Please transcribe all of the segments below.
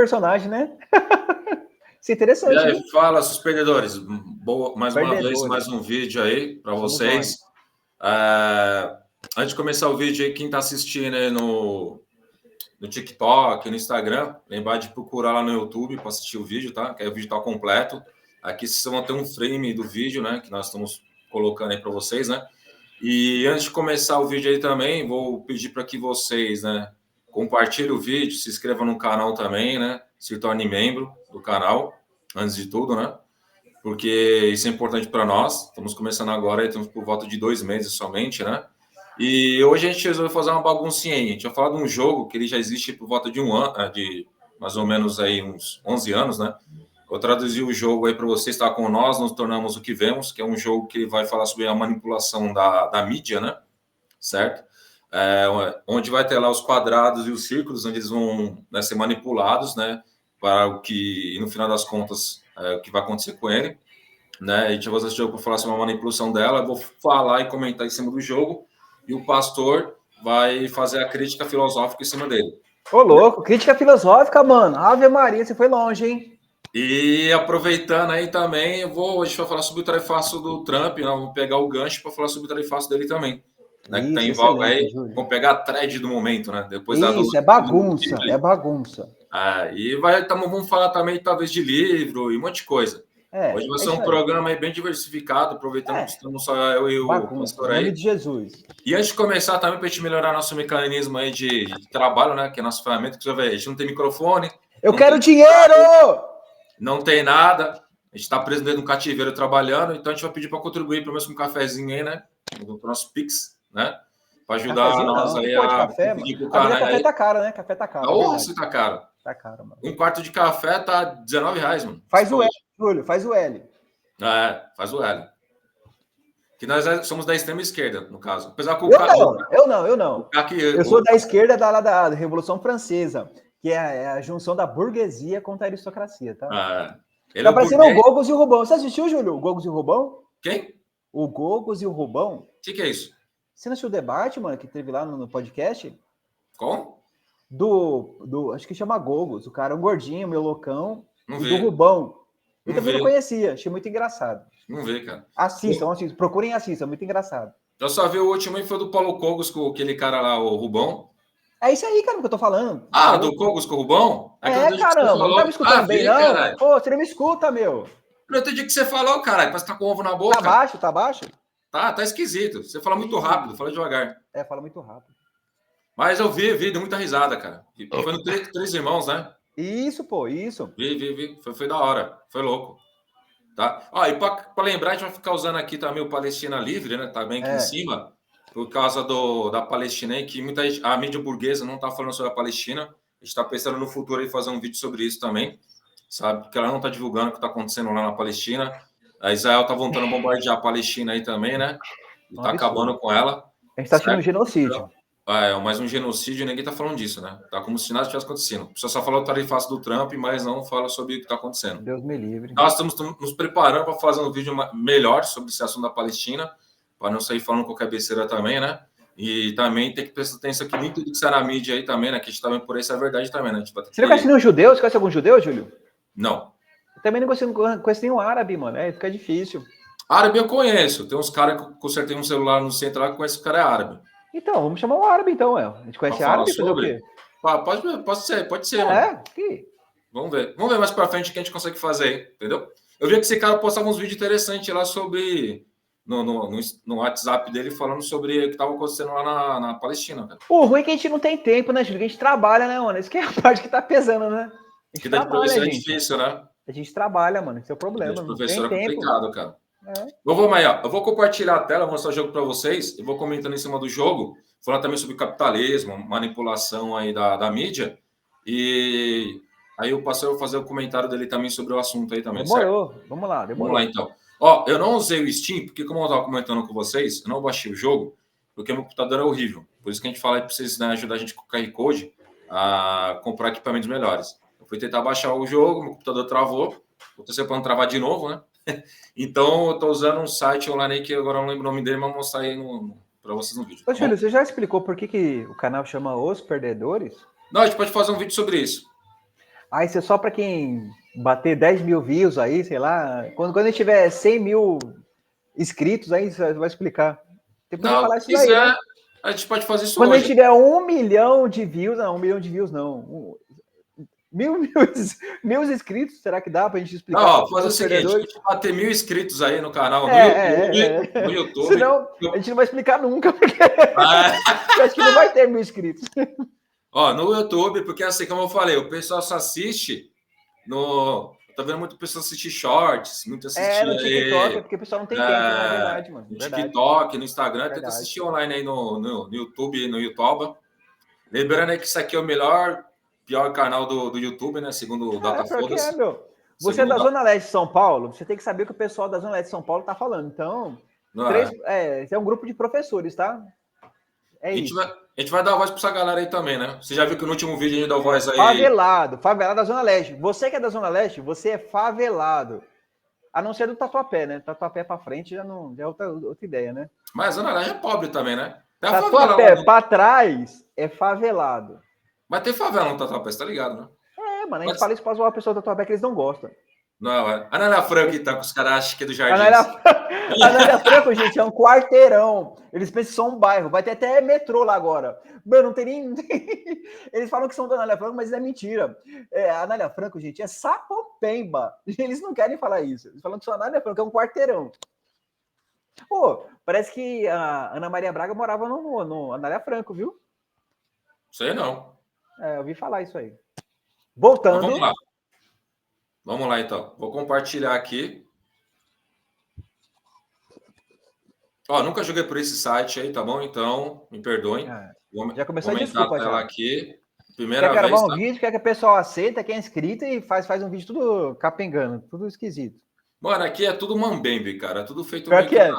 personagem, né? Isso é E interessante. aí, Né? fala, seus perdedores. Boa, mais uma vez, mais um vídeo aí para vocês. Antes de começar o vídeo aí, quem está assistindo aí no TikTok, no Instagram, lembrar de procurar lá no YouTube para assistir o vídeo, tá? Que aí o vídeo está completo. Aqui vocês vão ter um frame do vídeo, né? Que nós estamos colocando aí para vocês, né? E antes de começar o vídeo aí também, vou pedir para que vocês, né? Compartilhem o vídeo, se inscrevam no canal também, né? Se torne membro do canal, antes de tudo, né? Porque isso é importante para nós. Estamos começando agora, estamos por volta de 2 meses somente, né? E hoje a gente resolveu fazer uma baguncinha aí. A gente vai falar de um jogo que ele já existe por volta de 1 ano, de mais ou menos aí uns 11 anos, né? Eu traduzi o jogo aí para vocês, está com nós, nos tornamos o que vemos, que é um jogo que vai falar sobre a manipulação da mídia, né? Certo? Onde vai ter lá os quadrados e os círculos, onde eles vão, né, ser manipulados, né? Para o que, no final das contas, o que vai acontecer com ele, né? A gente vai fazer esse jogo para falar sobre a manipulação dela. Eu vou falar e comentar em cima do jogo, e o pastor vai fazer a crítica filosófica em cima dele. Ô, louco, crítica filosófica, mano. Ave Maria, você foi longe, hein? E aproveitando aí também, a gente vai falar sobre o tarifaço do Trump, né? Vamos pegar o gancho para falar sobre o tarifaço dele também. Né? Isso, que tá em voga aí, Júlio. vamos pegar a thread do momento, né? Depois isso, é bagunça, é bagunça. E vamos falar também, talvez, de livro e um monte de coisa. Hoje vai ser um programa aí bem diversificado, aproveitando que estamos só eu e o pastor aí. Em nome de Jesus. E antes de começar também, para a gente melhorar nosso mecanismo aí de trabalho, né? Que é a nossa ferramenta, que você vai ver, a gente não tem microfone. Eu quero dinheiro! Não tem nada. A gente está preso dentro do cativeiro trabalhando, então a gente vai pedir para contribuir, pelo menos com um cafezinho aí, né? No nosso Pix, né? Para ajudar nós aí a café, mano. Café tá caro, né? Café tá caro. Nossa, tá caro. Tá caro, mano. Um quarto de café tá R$19, mano. Faz o L, Júlio, faz o L. Faz o L. Que nós somos da extrema esquerda, no caso. Apesar que eu não. Eu sou da esquerda da Revolução Francesa, que é a junção da burguesia contra a aristocracia, tá? Tá parecendo o Gogos e o Rubão. Você assistiu, Júlio? O Gogos e o Rubão? Quem? O Gogos e o Rubão. O que é isso? Você não assistiu o debate, mano, que teve lá no podcast? Como? Acho que chama Gogos. O cara é um gordinho, meio loucão. Não e vi. do Rubão. Eu também não conhecia. Achei muito engraçado. Não vi, cara. Assistam. Procurem e assistam. Muito engraçado. Eu só vi o último aí, foi do Paulo Cogos com aquele cara lá, o Rubão. É isso aí, cara, que eu tô falando. Do Cogos com o Rubão? Caramba. Não tá me escutando bem, não? Caralho. Pô, você não me escuta, meu. Não entendi o que você falou, caralho. Parece que tá com ovo na boca. Tá baixo? Tá esquisito. Você fala muito rápido, fala devagar. Fala muito rápido. Mas eu vi, deu muita risada, cara. Foi no Três Irmãos, né? Isso, pô, isso. Vi. Foi da hora. Foi louco. Tá? E para lembrar, a gente vai ficar usando aqui também o Palestina Livre, né? Tá bem aqui em cima. Por causa da Palestina aí, que muita gente, a mídia burguesa não tá falando sobre a Palestina. A gente tá pensando no futuro aí fazer um vídeo sobre isso também. Sabe? Porque ela não tá divulgando o que tá acontecendo lá na Palestina. A Israel tá voltando a bombardear a Palestina aí também, né? E tá acabando com ela. A gente tá assistindo um genocídio. Mais um genocídio, ninguém tá falando disso, né? Tá como se nada tivesse acontecendo. Você só fala o tarifaço do Trump, mas não fala sobre o que tá acontecendo. Deus me livre. Nós estamos nos preparando para fazer um vídeo melhor sobre esse assunto da Palestina, para não sair falando qualquer besteira também, né? E também tem que prestar atenção que nem tudo que sai na mídia aí também, né? Que a gente tá vendo por aí, isso é verdade também, né? Você não conhece nenhum judeu? Você conhece algum judeu, Júlio? Não. Eu também não conheço nenhum árabe, mano. Fica difícil. Árabe eu conheço. Tem uns caras que eu consertei um celular no centro lá que conhece o cara é árabe. Então, vamos chamar um árabe, então, A gente conhece árabe e fazer o quê? Pode ser. Vamos ver mais pra frente o que a gente consegue fazer, entendeu? Eu vi que esse cara postava uns vídeos interessantes lá sobre... No WhatsApp dele, falando sobre o que estava acontecendo lá na Palestina, cara. O ruim é que a gente não tem tempo, né, Júlio? A gente trabalha, né, mano? Isso que é a parte que tá pesando, né? Que dá de professor é difícil, né? A gente trabalha, mano. Esse é o problema. O professor é complicado, cara. Vamos aí, ó. Eu vou compartilhar a tela, vou mostrar o jogo para vocês. Eu vou comentando em cima do jogo, falando também sobre capitalismo, manipulação aí da mídia. E aí o pastor vai fazer o comentário dele também sobre o assunto aí também, demorou. Certo? Vamos lá, Vamos lá, então. Eu não usei o Steam, porque como eu estava comentando com vocês, eu não baixei o jogo, porque meu computador é horrível. Por isso que a gente fala aí para vocês, né, ajudar a gente com o QR Code a comprar equipamentos melhores. Eu fui tentar baixar o jogo, meu computador travou. Vou torcer para não travar de novo, né? Então, eu estou usando um site online aí que agora eu não lembro o nome dele, mas vou mostrar aí para vocês no vídeo. Ô, Júlio, você já explicou por que o canal chama Os Perdedores? Não, a gente pode fazer um vídeo sobre isso. Aí isso é só para quem bater 10 mil views aí, sei lá. Quando a gente tiver 100 mil inscritos, aí você vai explicar. Tem que falar isso daí, né? A gente pode fazer isso quando hoje. A gente tiver 1 milhão de views, não, 1 milhão de views não. Mil inscritos, será que dá pra gente explicar? Não, fazer o seguinte, a gente bater 1.000 inscritos aí no canal, no YouTube. Senão, a gente não vai explicar nunca, porque eu acho que não vai ter 1.000 inscritos. Ó, no YouTube, porque assim, como eu falei, o pessoal só assiste no... Tá vendo muito pessoal assistir shorts, muito assistir... no TikTok, porque o pessoal não tem tempo, na verdade, mano. No TikTok, no Instagram, tenta assistir online aí no YouTube, no YouTube. Lembrando aí que isso aqui é o pior canal do YouTube, né? Segundo o Datafoda. Você é da Zona Leste de São Paulo, você tem que saber o que o pessoal da Zona Leste de São Paulo tá falando. Então, é um grupo de professores, tá? Isso. A gente vai dar voz para essa galera aí também, né? Você já viu que no último vídeo a gente deu voz aí... Favelado da Zona Leste. Você que é da Zona Leste, você é favelado. A não ser do Tatuapé, né? Tatuapé para frente já é outra ideia, né? Mas a Zona Leste é pobre também, né? Tatuapé para trás é favelado. Mas tem favela no Tatuapé, você tá ligado, né? Mano, a gente fala isso pra zoar a pessoa do Tatuapé que eles não gostam. Não, a Anália Franco que tá com os caras acham que é do Jardim. A Anália Franco, gente, é um quarteirão. Eles pensam que são um bairro. Vai ter até metrô lá agora. Mano, não tem nem... Eles falam que são da Anália Franco, mas isso é mentira. A Anália Franco, gente, é Sapopemba. Eles não querem falar isso. Eles falam que são Anália Franco, é um quarteirão. Pô, parece que a Ana Maria Braga morava no Anália Franco, viu? Sei não. Eu ouvi falar isso aí. Voltando. Então, vamos lá, então. Vou compartilhar aqui. Ó, nunca joguei por esse site aí, tá bom? Então, me perdoem. Já começou a desculpa já. Aqui. Primeira quer vez. Gravar um vídeo, quer que a pessoa aceita, quem é inscrito e faz um vídeo tudo capengando, tudo esquisito. Mano, aqui é tudo mambembe, cara. Tudo feito... Pior que é.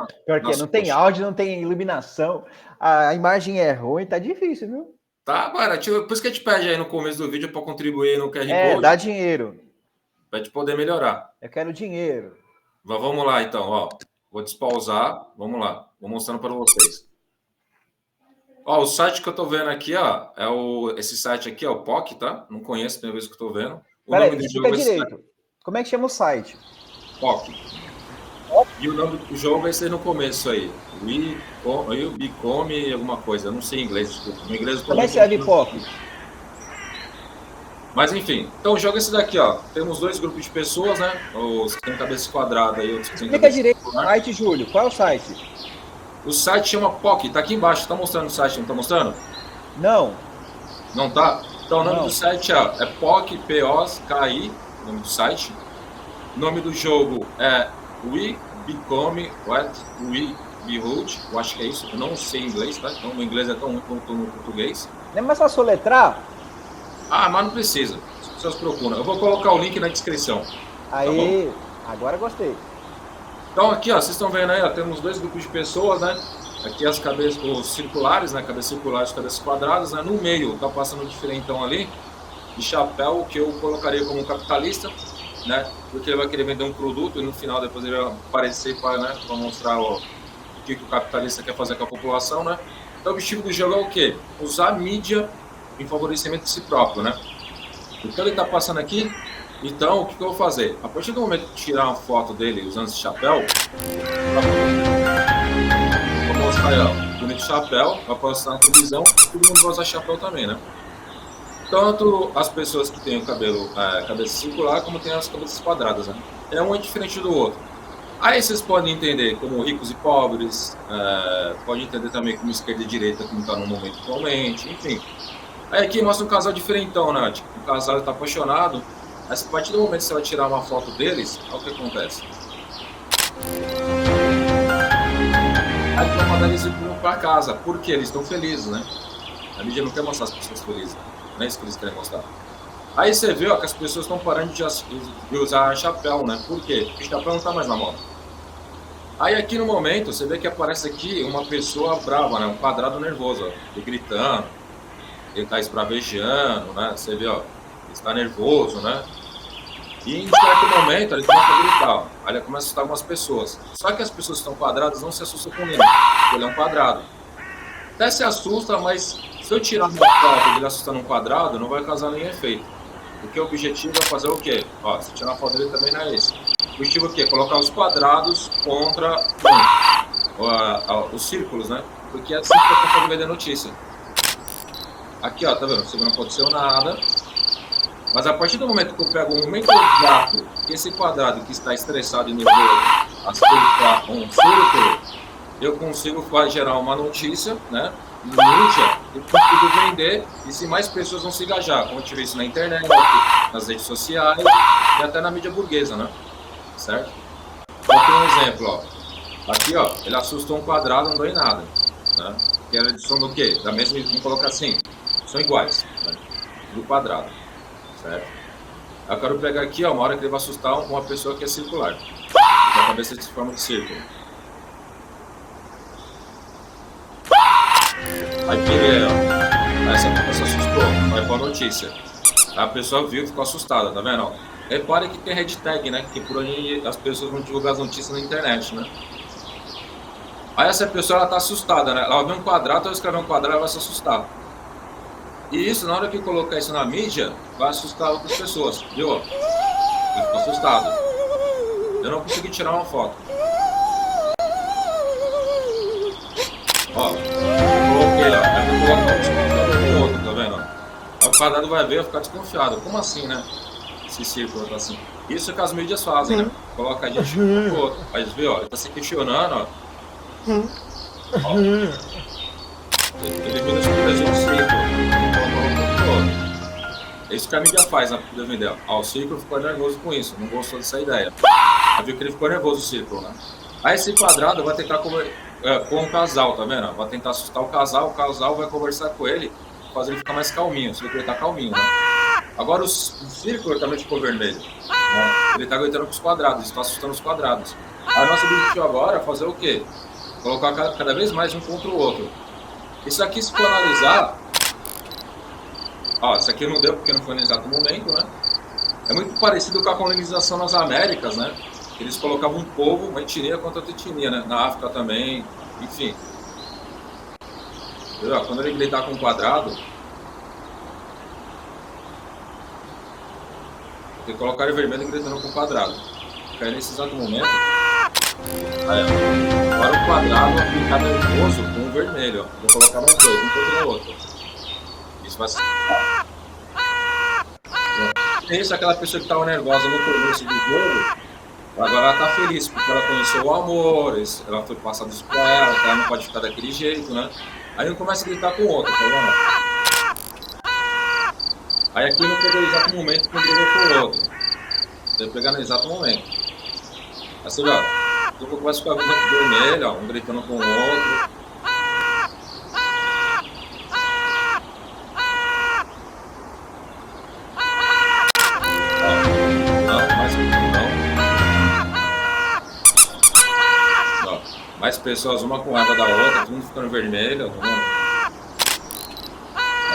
Não tem áudio, não tem iluminação. A imagem é ruim, tá difícil, viu? Tá, mano. Por isso que a gente pede aí no começo do vídeo para contribuir no QR Code. Dá dinheiro. Pra gente poder melhorar. Eu quero dinheiro. Vamos lá, então, ó. Vou despausar. Vamos lá. Vou mostrando para vocês. Ó, o site que eu tô vendo aqui, ó, esse site aqui, ó, o POC, tá? Não conheço, primeira vez que eu tô vendo. Peraí, explica direito. Como é que chama o site? POC. E o nome do jogo é esse aí no começo aí. Become alguma coisa. Eu não sei inglês, desculpa. No inglês como é que serve POC? Mas enfim, então o jogo é esse daqui, ó. Temos 2 grupos de pessoas, né? Os que tem cabeça quadrada e outros que tem cabeça direito o site, Júlio. Qual é o site? O site chama POC, tá aqui embaixo. Tá mostrando o site, não tá mostrando? Não. Não tá? Então o nome do site é POC, P-O-K-I, o nome do site. O nome do jogo é We Become What We Behold. Eu acho que é isso. Eu não sei inglês, tá? Então o inglês é tão ruim quanto no português. Não é mais fácil letrar? Mas não precisa. As pessoas procuram. Eu vou colocar o link na descrição. Aí, tá, agora gostei. Então aqui, ó, vocês estão vendo aí, ó, temos 2 grupos de pessoas, né? Aqui as cabeças, os circulares, né? Cabeças circulares, cabeças quadradas, né? No meio tá passando um diferentão ali de chapéu que eu colocaria como um capitalista, né? Porque ele vai querer vender um produto e no final depois ele vai aparecer para mostrar o que o capitalista quer fazer com a população, né? Então o objetivo do jogo é o quê? Usar a mídia em favorecimento de si próprio, né? Então ele tá passando aqui. Então, o que eu vou fazer? A partir do momento que tirar uma foto dele usando esse chapéu, vou mostrar aí, ó, bonito chapéu, vai postar na televisão, todo mundo vai usar chapéu também, né? Tanto as pessoas que têm o cabelo, cabeça circular, como tem as cabeças quadradas, né? Um é diferente do outro. Aí vocês podem entender como ricos e pobres, pode entender também como esquerda e direita, como está no momento atualmente, enfim. Aí aqui mostra um casal diferentão, né? Tipo, o casal está apaixonado. Mas a partir do momento que você vai tirar uma foto deles, olha o que acontece. Aí tu vai mandar eles ir para casa, porque eles estão felizes, né? A mídia não quer mostrar as pessoas felizes, não é isso que eles querem mostrar. Aí você vê, ó, que as pessoas estão parando de usar chapéu, né? Por quê? Porque o chapéu não está mais na moda. Aí aqui no momento, você vê que aparece aqui uma pessoa brava, né? Um quadrado nervoso, ó, ele gritando, ele está esbravejando, né? Você vê, ó. Está nervoso, né? E em certo momento ele começa a gritar, aí ele começa a assustar algumas pessoas. Só que as pessoas que estão quadradas não se assustam com ele, porque ele é um quadrado. Até se assusta, mas se eu tirar uma foto dele assustando um quadrado, não vai causar nenhum efeito. Porque o objetivo é fazer o quê? Ó, se tirar a foto dele também não é esse. O objetivo é o quê? Colocar os quadrados contra os círculos, né? Porque é assim que eu consigo vender notícia. Aqui, ó, tá vendo? Não aconteceu nada. Mas a partir do momento que eu pego o momento exato que esse quadrado que está estressado e nervoso acertar um círculo, eu consigo gerar uma notícia, né? Mídia, eu consigo vender, e se mais pessoas vão se engajar, como eu tive isso na internet, nas redes sociais e até na mídia burguesa, né? Certo? Aqui um exemplo, ó. Aqui, ó, ele assustou um quadrado, não deu em nada, né? Que era edição do quê? Da mesma, vamos colocar assim, são iguais, né? Do quadrado, certo? Eu quero pegar aqui, ó, uma hora que ele vai assustar uma pessoa que é circular, a cabeça de forma de círculo. Aí peguei, ó. Essa pessoa assustou, vai pra notícia. A pessoa viu e ficou assustada, tá vendo? Repare que tem hashtag, né? Que por aí as pessoas vão divulgar as notícias na internet, né? Aí essa pessoa, ela tá assustada, né? Ela vê um quadrado, ela escrever um quadrado, ela vai se assustar. E isso, na hora que colocar isso na mídia, vai assustar outras pessoas, viu? Eu fico assustado. Eu não consegui tirar uma foto. Ó, coloquei, ó. Aí eu vou colocar um outro, tá vendo? Aí o quadrado vai ver, vai ficar desconfiado. Como assim, né? Esse círculo tá assim. Isso é que as mídias fazem, né? Coloca a gente um pro outro. Aí vê, ó, ele tá se questionando, ó. Ó. Ele vira um círculo. É isso que a mídia faz na vida vender. Ó, o círculo ficou nervoso com isso, não gostou dessa ideia. Aí viu que ele ficou nervoso, o círculo, né? Aí esse quadrado vai tentar com um casal, tá vendo? Vai tentar assustar o casal vai conversar com ele, fazer ele ficar mais calminho, o círculo tá calminho, né? Agora o círculo também ficou vermelho, né? Ele tá aguentando com os quadrados, está assustando os quadrados. Aí nosso objetivo agora é fazer o quê? Colocar cada vez mais um contra o outro. Isso aqui, se for analisar, ó, isso aqui não deu porque não foi no exato momento, né? É muito parecido com a colonização nas Américas, né? Eles colocavam um povo, uma etnia contra outra etnia, né? Na África também, enfim. Entendeu? Quando ele gritar com um quadrado, tem que colocar ele vermelho gritando com um quadrado. Porque aí nesse exato momento, aí, ó, agora o quadrado vai ficar nervoso com o vermelho, ó. Vou colocar mais dois, um contra o outro. Isso vai ser... Isso, aquela pessoa que estava nervosa no começo do jogo, agora ela está feliz, porque ela conheceu o amor, ela foi passado isso para ela, que ela não pode ficar daquele jeito, né? Aí ele começa a gritar com o outro, tá vendo? Aí aqui não pegou o exato momento que ele brigou com o outro. Tem que pegar no exato momento. Aí você vê, ó, o povo começa a ficar vermelho, ó, um gritando com o outro. Mais pessoas, uma com raiva da outra, todo mundo ficando vermelho, tá vendo?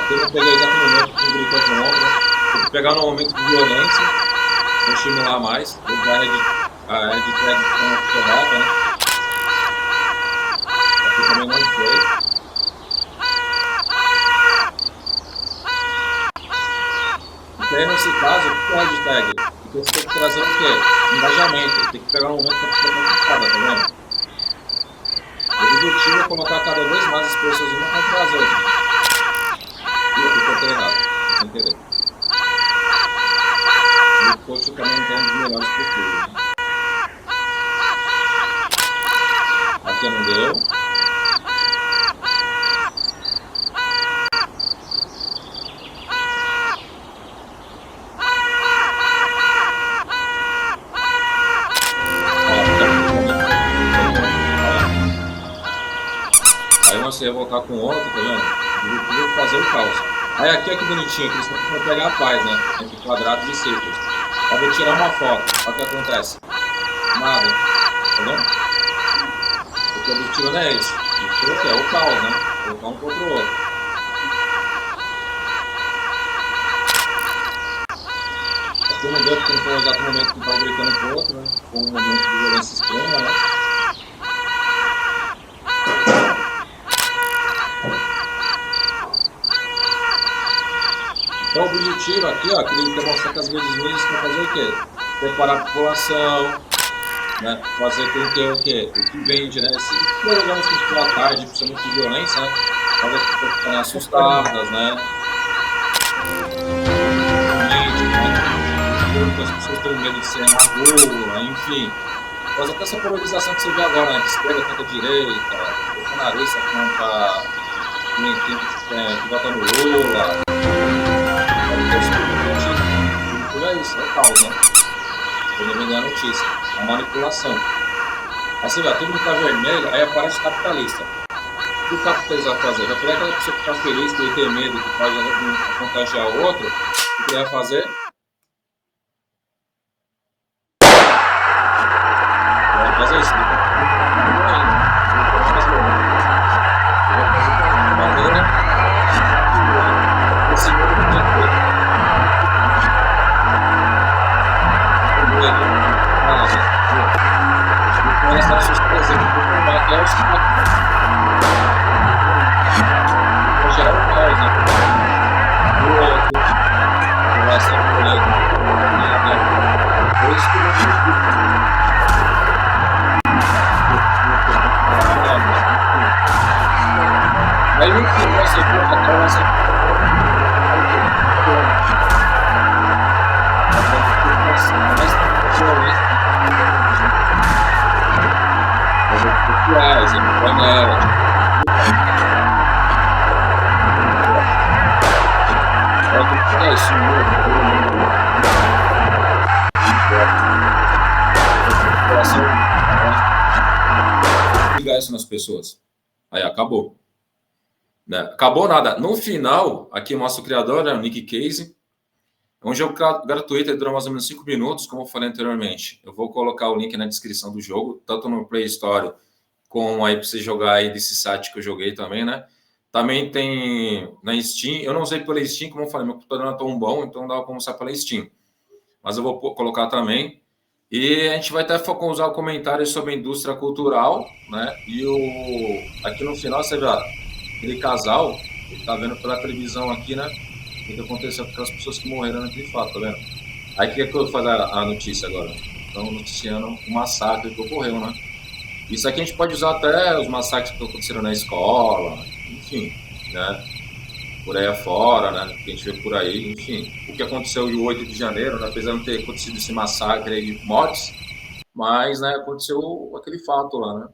Aqui eu não peguei exato no momento que um gritou com o outro, né? Tem que pegar no momento de violência, vou estimular mais, vou dar a head tag correta, né? Aqui também não foi. E aí, nesse caso, o que é head tag? Porque você tem que trazer o quê? Engajamento, tem que pegar no momento que a pessoa tá conquistada, tá vendo? O objetivo é colocar cada vez mais as pessoas uma contra as outras. E eu fico errado, sem querer. E o post também não é um dos melhores possíveis, né? Aqui não deu. Você ia voltar com outro, tá vendo? Eu vou fazer o caos. Aí aqui é que bonitinho, que eles vão pegar a paz, né? Entre quadrados e círculos. Aí eu vou tirar uma foto. Olha o que acontece. Nada. Tá vendo? Porque o objetivo não é esse. O objetivo é o caos, né? Colocar um contra o outro. Aqui não deu porque não foi o exato momento que estava gritando com o outro, né? Foi um momento de violência extrema, né? Então, o objetivo aqui, ó, que ele quer mostrar que as redes mídias quer fazer o quê? Preparar a população, né? Fazer com que o que vende, né? Esses programas que a gente fala à tarde, principalmente de violência, né? Faz as pessoas ficarem assustadas, né? As pessoas têm medo de ser na rua, enfim. Mas até essa polarização que você vê agora, né? De esquerda contra direita, bolsonarista contra que vota no Lula. É isso, é caos, né? Quando vender a notícia. A manipulação. Aí você vê, tudo tá vermelho, aí aparece o capitalista. O que o capitalista vai fazer? Vai pegar aquela pessoa que tá feliz, que ele tem medo, que pode contagiar o outro, o que ele vai fazer? Vai fazer isso. Aí no fim você ligar isso nas pessoas. Aí acabou. Né? Acabou nada. No final, aqui mostra o criador, né, o Nick Case. É um jogo gratuito, ele dura mais ou menos 5 minutos, como eu falei anteriormente. Eu vou colocar o link na descrição do jogo, tanto no Play Store, como aí para você jogar aí desse site que eu joguei também, né? Também tem na Steam. Eu não usei pela Steam, como eu falei, meu computador não é tão bom, então não dá para usar pela Steam. Mas eu vou colocar também. E a gente vai até usar o comentário sobre a indústria cultural, né? E aqui no final você vê aquele casal, ele tá vendo pela televisão aqui, né? O que aconteceu com aquelas pessoas que morreram naquele fato, tá vendo? Aí o que eu vou fazer a notícia agora? Estão noticiando um massacre que ocorreu, né? Isso aqui a gente pode usar até os massacres que aconteceram na escola, enfim, né? Por aí afora, né? Que a gente vê por aí, enfim. O que aconteceu em 8 de janeiro, né? Apesar de não ter acontecido esse massacre aí de mortes, mas, né, aconteceu aquele fato lá, né?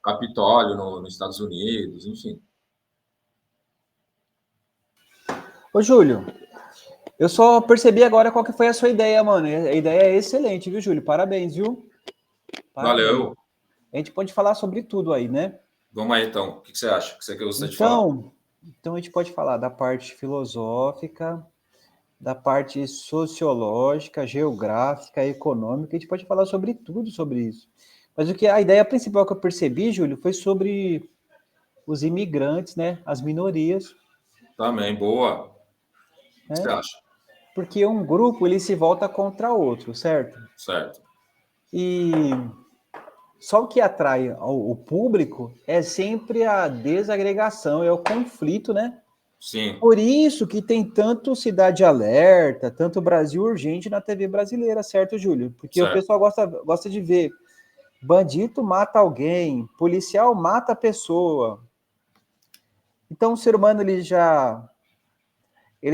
Capitólio nos Estados Unidos, enfim. Ô, Júlio, eu só percebi agora qual que foi a sua ideia, mano. A ideia é excelente, viu, Júlio? Parabéns, viu? Parabéns. Valeu. A gente pode falar sobre tudo aí, né? Vamos aí, então. O que você acha? O que você gostaria de falar? Então, a gente pode falar da parte filosófica, da parte sociológica, geográfica, econômica. A gente pode falar sobre tudo sobre isso. Mas a ideia principal que eu percebi, Júlio, foi sobre os imigrantes, né? As minorias. Também, boa. O que você acha? Porque um grupo, ele se volta contra outro, certo? Certo. E só o que atrai o público é sempre a desagregação, é o conflito, né? Sim. Por isso que tem tanto Cidade Alerta, tanto Brasil Urgente na TV brasileira, certo, Júlio? Porque o pessoal gosta de ver bandido mata alguém, policial mata a pessoa. Então o ser humano ele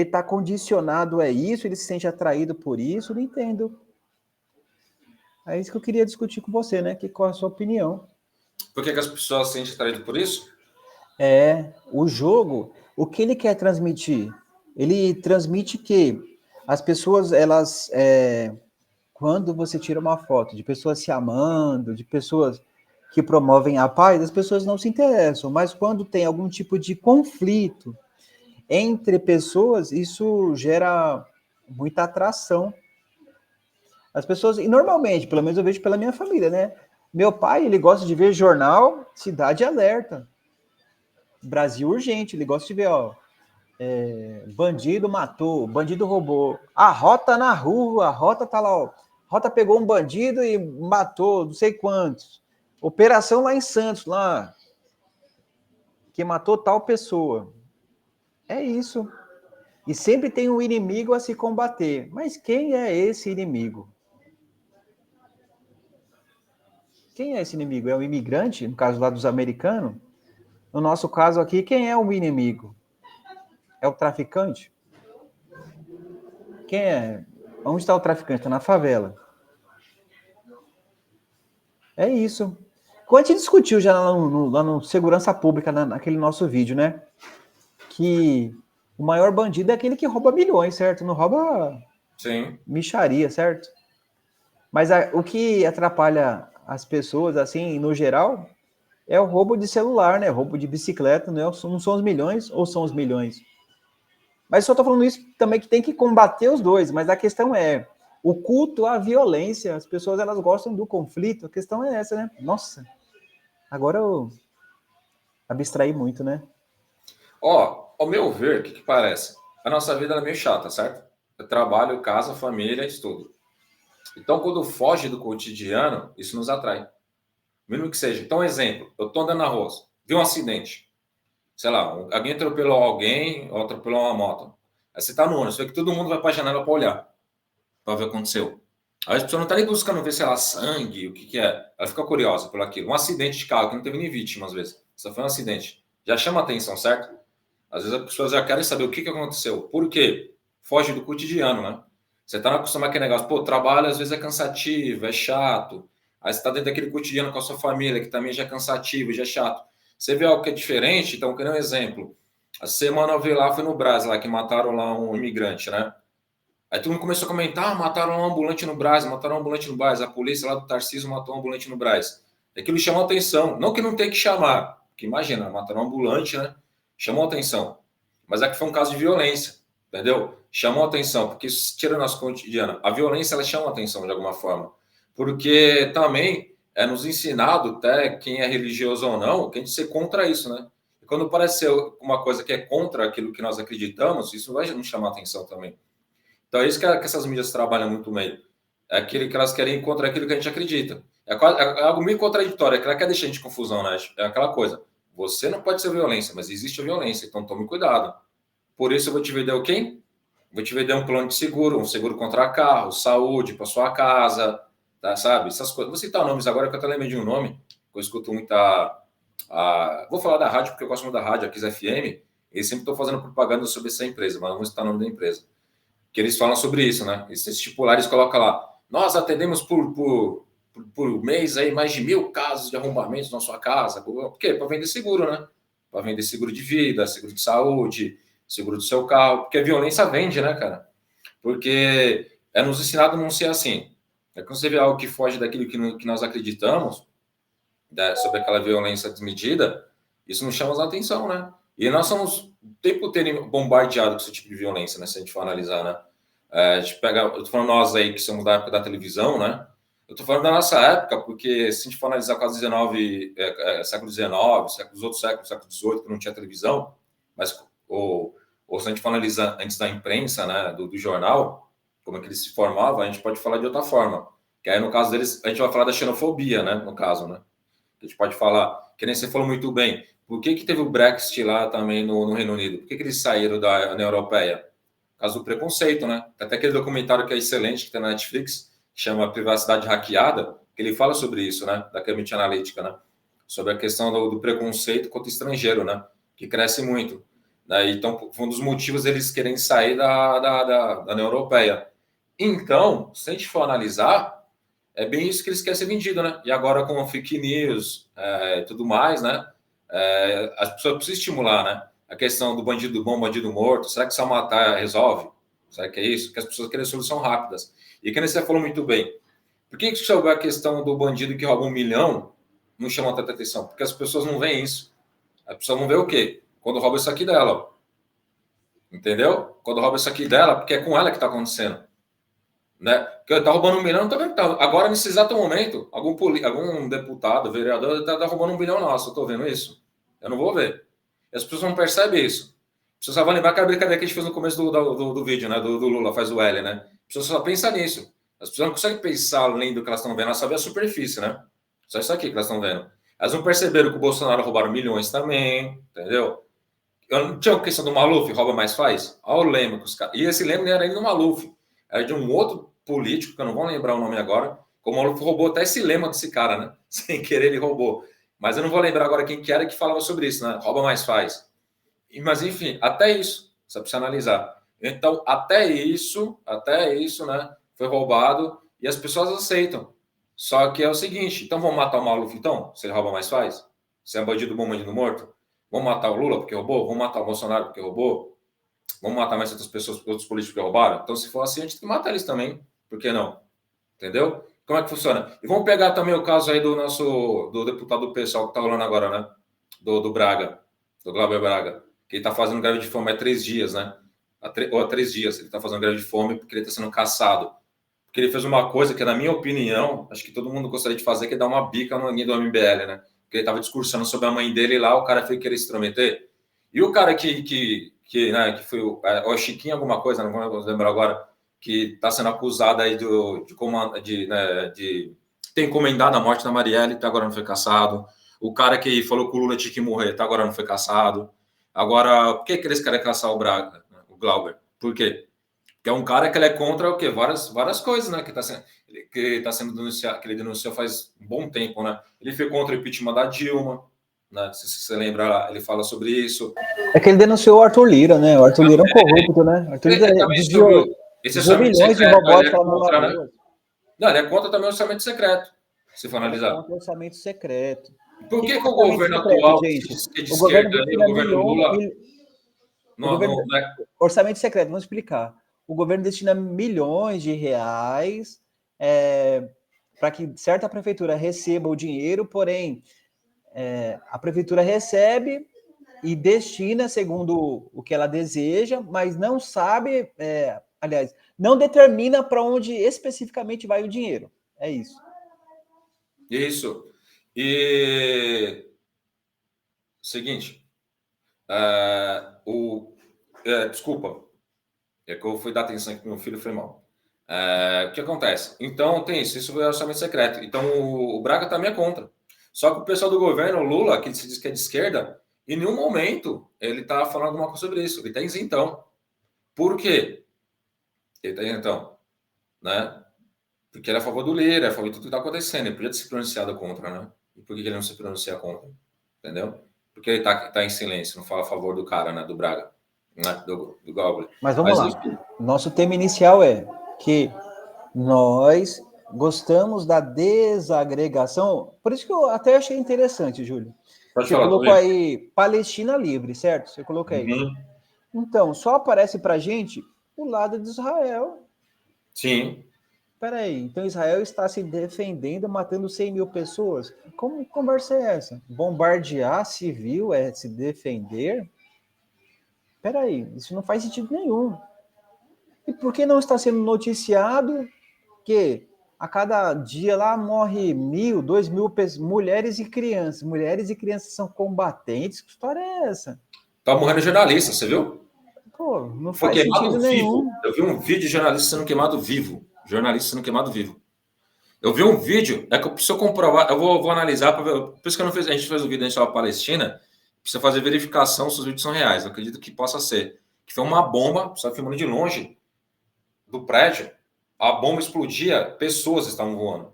está condicionado a isso, ele se sente atraído por isso, não entendo. É isso que eu queria discutir com você, né? Qual é a sua opinião? Por que as pessoas se sentem atraídas por isso? O jogo, o que ele quer transmitir? Ele transmite que as pessoas, elas, quando você tira uma foto de pessoas se amando, de pessoas que promovem a paz, as pessoas não se interessam, mas quando tem algum tipo de conflito entre pessoas, isso gera muita atração. As pessoas, e normalmente, pelo menos eu vejo pela minha família, né? Meu pai, ele gosta de ver jornal Cidade Alerta, Brasil Urgente, ele gosta de ver, bandido matou, bandido roubou, a rota na rua, a rota tá lá, ó, a rota pegou um bandido e matou não sei quantos, operação lá em Santos, lá, que matou tal pessoa. É isso. E sempre tem um inimigo a se combater. Mas quem é esse inimigo? Quem é esse inimigo? É o imigrante, no caso lá dos americanos? No nosso caso aqui, quem é o inimigo? É o traficante? Quem é? Onde está o traficante? Está na favela. É isso. Como a gente discutiu já lá no Segurança Pública, naquele nosso vídeo, né? Que o maior bandido é aquele que rouba milhões, certo? Não rouba mixaria, certo? Mas o que atrapalha as pessoas, assim, no geral, é o roubo de celular, né? Roubo de bicicleta, não são os milhões ou são os milhões? Mas só estou falando isso também que tem que combater os dois, mas a questão é o culto à violência. As pessoas, elas gostam do conflito, a questão é essa, né? Nossa, agora eu abstraí muito, né? Ao meu ver, o que parece? A nossa vida é meio chata, certo? Trabalho, casa, família, estudo. Então, quando foge do cotidiano, isso nos atrai. Mesmo que seja. Então, exemplo, eu estou andando na rua, vi um acidente. Sei lá, alguém atropelou alguém, ou atropelou uma moto. Aí você está no ônibus, vê que todo mundo vai para a janela para olhar, para ver o que aconteceu. Aí a pessoa não está nem buscando ver, sei lá, sangue, o que é. Ela fica curiosa por aquilo. Um acidente de carro, que não teve nem vítima, às vezes. Só foi um acidente. Já chama atenção, certo? Às vezes as pessoas já querem saber o que aconteceu. Por quê? Foge do cotidiano, né? Você está acostumado com aquele negócio. Pô, trabalho às vezes é cansativo, é chato. Aí você está dentro daquele cotidiano com a sua família, que também já é cansativo, já é chato. Você vê algo que é diferente, então, querendo um exemplo. A semana eu vi lá, foi no Brás, lá, que mataram lá um imigrante, né? Aí todo mundo começou a comentar, mataram um ambulante no Brás, mataram um ambulante no Brás. A polícia lá do Tarcísio matou um ambulante no Brás. Aquilo chamou atenção. Não que não tem que chamar, porque imagina, mataram um ambulante, né? Chamou atenção. Mas é que foi um caso de violência, entendeu? Chamou atenção, porque isso tira nosso cotidiano. A violência, ela chama atenção de alguma forma. Porque também é nos ensinado, até quem é religioso ou não, que a gente ser contra isso, né? E quando parece ser uma coisa que é contra aquilo que nós acreditamos, isso vai nos chamar atenção também. Então é isso que essas mídias trabalham muito bem. É aquilo que elas querem contra aquilo que a gente acredita. É algo meio contraditório, é que ela quer deixar a gente em confusão, né? É aquela coisa. Você não pode ser violência, mas existe a violência, então tome cuidado. Por isso eu vou te vender o quê? Vou te vender um plano de seguro, um seguro contra carro, saúde para sua casa, tá, sabe? Essas coisas. Vou citar nomes agora que eu até lembrei de um nome, que eu escuto muito vou falar da rádio, porque eu gosto muito da rádio, a Kiss FM, e sempre estou fazendo propaganda sobre essa empresa, mas não vou citar o nome da empresa. Que eles falam sobre isso, né? Esses titulares colocam lá, nós atendemos por mês aí mais de 1.000 casos de arrombamentos na sua casa. Por quê? Para vender seguro, né? Para vender seguro de vida, seguro de saúde, seguro do seu carro, porque a violência vende, né, cara? Porque é nos ensinado a não ser assim. É quando você vê algo que foge daquilo que nós acreditamos, sobre aquela violência desmedida, isso nos chama a atenção, né? E nós somos o tempo inteiro bombardeados com esse tipo de violência, né? Se a gente for analisar, né? A gente pega, eu tô falando nós aí que somos da época da televisão, né? Eu tô falando da nossa época, porque se a gente for analisar quase século XIX, os outros séculos, século XVIII, que não tinha televisão, mas ou se a gente for analisar antes da imprensa, né? Do jornal, como é que ele se formava, a gente pode falar de outra forma. Que aí, no caso deles, a gente vai falar da xenofobia, né? No caso, né? A gente pode falar, que nem você falou muito bem, por que teve o Brexit lá também no Reino Unido? Por que eles saíram da União Europeia? Por causa do preconceito, né? Tem até aquele documentário que é excelente, que tem na Netflix, que chama Privacidade Hackeada, que ele fala sobre isso, né? Da Cambridge Analytica, né? Sobre a questão do preconceito contra o estrangeiro, né? Que cresce muito. Né? Então, foi um dos motivos eles querem sair da União Europeia. Então, se a gente for analisar, é bem isso que eles querem ser vendido, né? E agora com fake news e tudo mais, né? As pessoas precisam estimular, né? A questão do bandido bom, bandido morto. Será que só matar resolve? Será que é isso? Que as pessoas querem solução rápidas. E que você falou muito bem. Por que sobre a questão do bandido que rouba 1 milhão não chama tanta atenção? Porque as pessoas não veem isso. As pessoas vão ver o quê? Quando rouba isso aqui dela. Ó. Entendeu? Quando rouba isso aqui dela, porque é com ela que está acontecendo. Né? Que tá roubando 1 milhão, não tô vendo que tá. Agora, nesse exato momento, algum deputado, vereador, tá roubando 1 bilhão nosso. Eu tô vendo isso? Eu não vou ver. E as pessoas não percebem isso. As pessoas só vão lembrar que a brincadeira que a gente fez no começo do vídeo, né? Do Lula faz o L, né? As pessoas só pensam nisso. As pessoas não conseguem pensar além do que elas estão vendo, elas só vê a superfície, né? Só isso aqui que elas estão vendo. Elas não perceberam que o Bolsonaro roubaram milhões também, entendeu? Eu não tinha a questão do Maluf, rouba mais faz? Olha o lema que os caras. E esse lema não era nem do Maluf, era de um outro político, que eu não vou lembrar o nome agora. O Maluf roubou até esse lema desse cara, né? Sem querer, ele roubou. Mas eu não vou lembrar agora quem que era que falava sobre isso, né? Rouba mais faz. Mas, enfim, até isso, você precisa analisar. Então, até isso, né? Foi roubado e as pessoas aceitam. Só que é o seguinte, então vamos matar o Maluf, então? Se ele rouba mais faz? Se é bandido bom, bandido morto? Vamos matar o Lula porque roubou? Vamos matar o Bolsonaro porque roubou? Vamos matar mais outras pessoas, outros políticos que roubaram? Então, se for assim, a gente tem que matar eles também. Por que não? Entendeu? Como é que funciona? E vamos pegar também o caso aí do deputado pessoal que está rolando agora, né? Do Braga, do Glauber Braga, que ele está fazendo greve de fome há 3 dias, né? Há 3 dias ele está fazendo greve de fome porque ele está sendo caçado. Porque ele fez uma coisa que, na minha opinião, acho que todo mundo gostaria de fazer, que é dar uma bica no ninho do MBL, né? Porque ele estava discursando sobre a mãe dele lá, o cara foi querer se intrometer. E o cara que foi o Chiquinho alguma coisa, não vou lembrar agora, que está sendo acusado aí de ter encomendado a morte da Marielle, até agora não foi caçado. O cara que falou que o Lula tinha que morrer, até agora não foi caçado. Agora, por que eles querem caçar o Braga, o Glauber? Por quê? Porque é um cara que ele é contra o quê? Várias coisas, né? Que tá sendo denunciado, que ele denunciou faz um bom tempo, né? Ele foi contra o impeachment da Dilma, né? Se você lembra, ele fala sobre isso. É que ele denunciou o Arthur Lira, né? O Arthur Lira é um corrupto, né? O Arthur Lira desviou milhões de robótica lá no Lagoas. Não, ele é contra também o orçamento secreto, se for analisar. Contra o orçamento secreto. Por que o governo atual, gente? Que de esquerda, o governo Lula... Orçamento secreto, vamos explicar. O governo destina milhões de reais para que certa prefeitura receba o dinheiro, porém, a prefeitura recebe e destina segundo o que ela deseja, mas não sabe, aliás, não determina para onde especificamente vai o dinheiro. É isso. Isso. E seguinte, desculpa, é que eu fui dar atenção aqui para meu filho, foi mal. O que acontece? Então, tem isso é orçamento secreto. Então, o Braga também é contra. Só que o pessoal do governo, o Lula, que se diz que é de esquerda, em nenhum momento ele está falando alguma coisa sobre isso. Ele está isentão. Por quê? Ele está isentão, né? Porque ele é a favor do Lira, é a favor de tudo que está acontecendo. Ele podia ter se pronunciado contra, né? E por que ele não se pronuncia contra? Entendeu? Porque ele está em silêncio, não fala a favor do cara, né? Do Braga, né? Do Goblin. Mas vamos lá. Nosso tema inicial é que nós gostamos da desagregação. Por isso que eu até achei interessante, Júlio. Você colocou aí Palestina livre, certo? Você colocou aí. Uhum. Então, só aparece para gente o lado de Israel. Sim. Peraí, então Israel está se defendendo, matando 100 mil pessoas? Como conversa é essa? Bombardear civil é se defender? Peraí, isso não faz sentido nenhum. E por que não está sendo noticiado que a cada dia lá morre 1.000, 2.000 mulheres e crianças? Mulheres e crianças são combatentes? Que história é essa? Tá morrendo jornalista, você viu? Pô, não faz sentido nenhum. Eu vi um vídeo de jornalista sendo queimado vivo. Jornalista sendo queimado vivo. Eu vi um vídeo, é que eu preciso comprovar, eu vou analisar para ver. Por isso que eu não fiz, a gente fez o vídeo da gente sobre a Palestina, precisa fazer verificação se os vídeos são reais. Eu acredito que possa ser. Que foi uma bomba, só filmando de longe do prédio, a bomba explodia, pessoas estavam voando.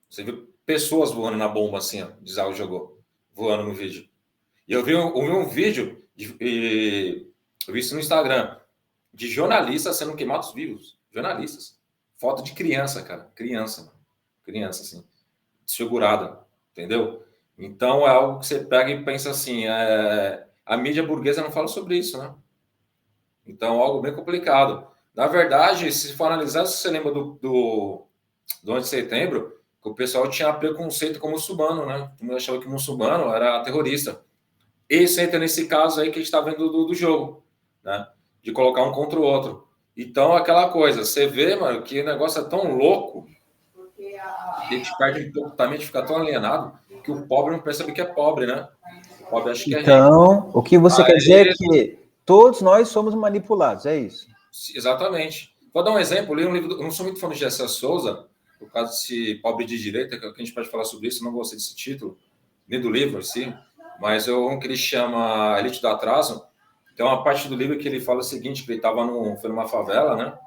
Você viu pessoas voando na bomba assim, ó, de Israel jogou, voando no vídeo. E eu vi um vídeo, eu vi isso no Instagram, de jornalistas sendo queimados vivos. Jornalistas. Foto de criança, cara. Criança, assim. Desfigurada. Entendeu? Então é algo que você pega e pensa assim, a mídia burguesa não fala sobre isso, né? Então é algo bem complicado. Na verdade, se for analisar, se você lembra do 11 de setembro, que o pessoal tinha preconceito com o muçulmano, né? O mundo achava que o muçulmano era terrorista. Isso entra nesse caso aí que a gente está vendo do jogo, né? De colocar um contra o outro. Então, aquela coisa, você vê, mano, que o negócio é tão louco, a gente perde um pouco também de ficar tão alienado, que o pobre não percebe que é pobre, né? O pobre acha que é rico. Então, o que você quer dizer é que todos nós somos manipulados, é isso? Exatamente. Vou dar um exemplo, eu li um livro, eu não sou muito fã de Gessé Souza, por causa desse pobre de direita, que a gente pode falar sobre isso, eu não gostei desse título, nem do livro, assim. mas um que ele chama Elite do Atraso. Tem uma parte do livro que ele fala o seguinte, que ele foi numa favela, né?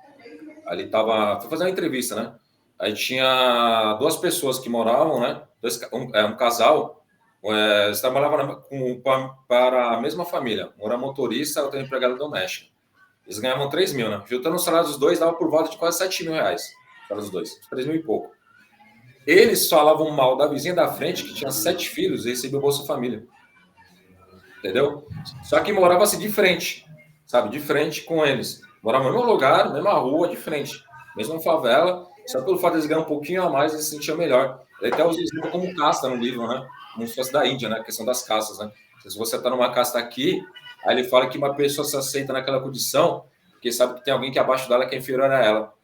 Aí ele foi fazer uma entrevista, né? Aí tinha 2 pessoas que moravam, né? Um casal, eles trabalhavam para a mesma família. Um era motorista, outro era empregado doméstico. Eles ganhavam 3 mil, né? Juntando o salário dos dois, dava por volta de quase 7 mil reais. Para os dois, 3 mil e pouco. Eles falavam mal da vizinha da frente, que tinha 7 filhos e recebia o Bolsa Família. Entendeu? Só que morava-se de frente, sabe? De frente com eles. Morava no mesmo lugar, mesma rua, de frente. Mesma favela, só pelo fato de eles ganhar um pouquinho a mais, eles se sentiam melhor. Ele até usa exemplo como casta no livro, né? Como se fosse da Índia, né? A questão das castas, né? Se você está numa casta aqui, aí ele fala que uma pessoa se aceita naquela condição, porque sabe que tem alguém que abaixo dela que é inferior a ela.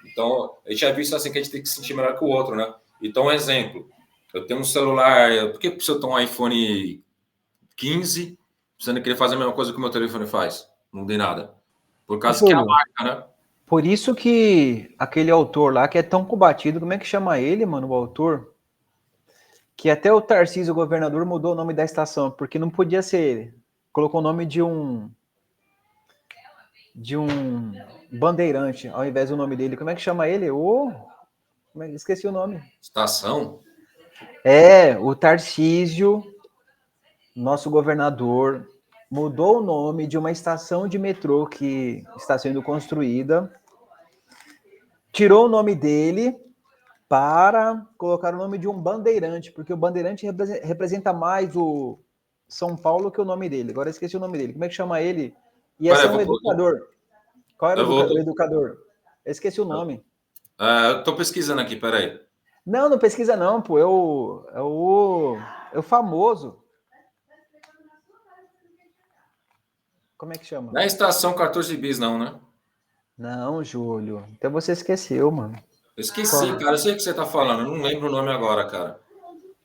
Então, a gente já visto assim que a gente tem que se sentir melhor que o outro, né? Então, um exemplo. Eu tenho um celular... Por que você tem um iPhone 15, você não queria fazer a mesma coisa que o meu telefone faz? Não dei nada. Por causa que é a marca, né? Por isso que aquele autor lá, que é tão combatido, como é que chama ele, mano, o autor? Que até o Tarcísio, o governador, mudou o nome da estação, porque não podia ser ele. Colocou o nome de um bandeirante, ao invés do nome dele. Como é que chama ele? Esqueci o nome. Estação? O Tarcísio, nosso governador, mudou o nome de uma estação de metrô que está sendo construída, tirou o nome dele para colocar o nome de um bandeirante, porque o bandeirante representa mais o São Paulo que o nome dele. Agora eu esqueci o nome dele. Como é que chama ele? Ia ser um educador. Qual era o educador? Eu esqueci o nome. Eu estou pesquisando aqui, peraí. Não pesquisa não, pô. É o famoso. Como é que chama? Não é estação 14 bis, não, né? Não, Júlio. Então você esqueceu, mano. Eu esqueci, cara. Eu sei o que você tá falando. Eu não lembro o nome agora, cara.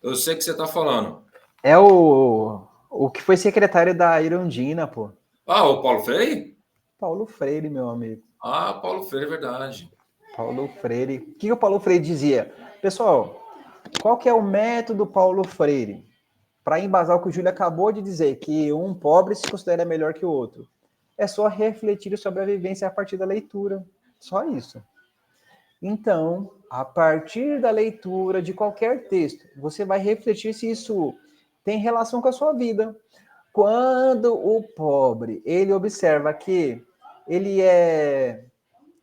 Eu sei o que você tá falando. É o que foi secretário da Irondina, pô. O Paulo Freire? Paulo Freire, meu amigo. Paulo Freire, é verdade. Paulo Freire. O que o Paulo Freire dizia? Pessoal, qual que é o método Paulo Freire? Para embasar o que o Júlio acabou de dizer, que um pobre se considera melhor que o outro. É só refletir sobre a vivência a partir da leitura. Só isso. Então, a partir da leitura de qualquer texto, você vai refletir se isso tem relação com a sua vida. Quando o pobre, ele observa que ele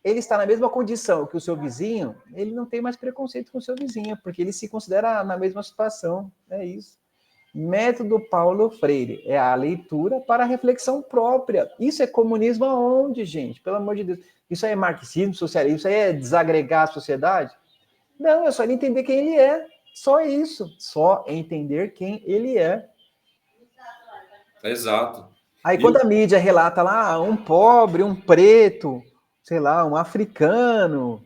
está na mesma condição que o seu vizinho, ele não tem mais preconceito com o seu vizinho, porque ele se considera na mesma situação. É isso. Método Paulo Freire é a leitura para a reflexão própria. Isso é comunismo aonde, gente? Pelo amor de Deus. Isso aí é marxismo, socialismo, isso aí é desagregar a sociedade? Não, é só ele entender quem ele é. Só isso. Só entender quem ele é. Exato. Aí quando a mídia relata lá um pobre, um preto, sei lá, um africano,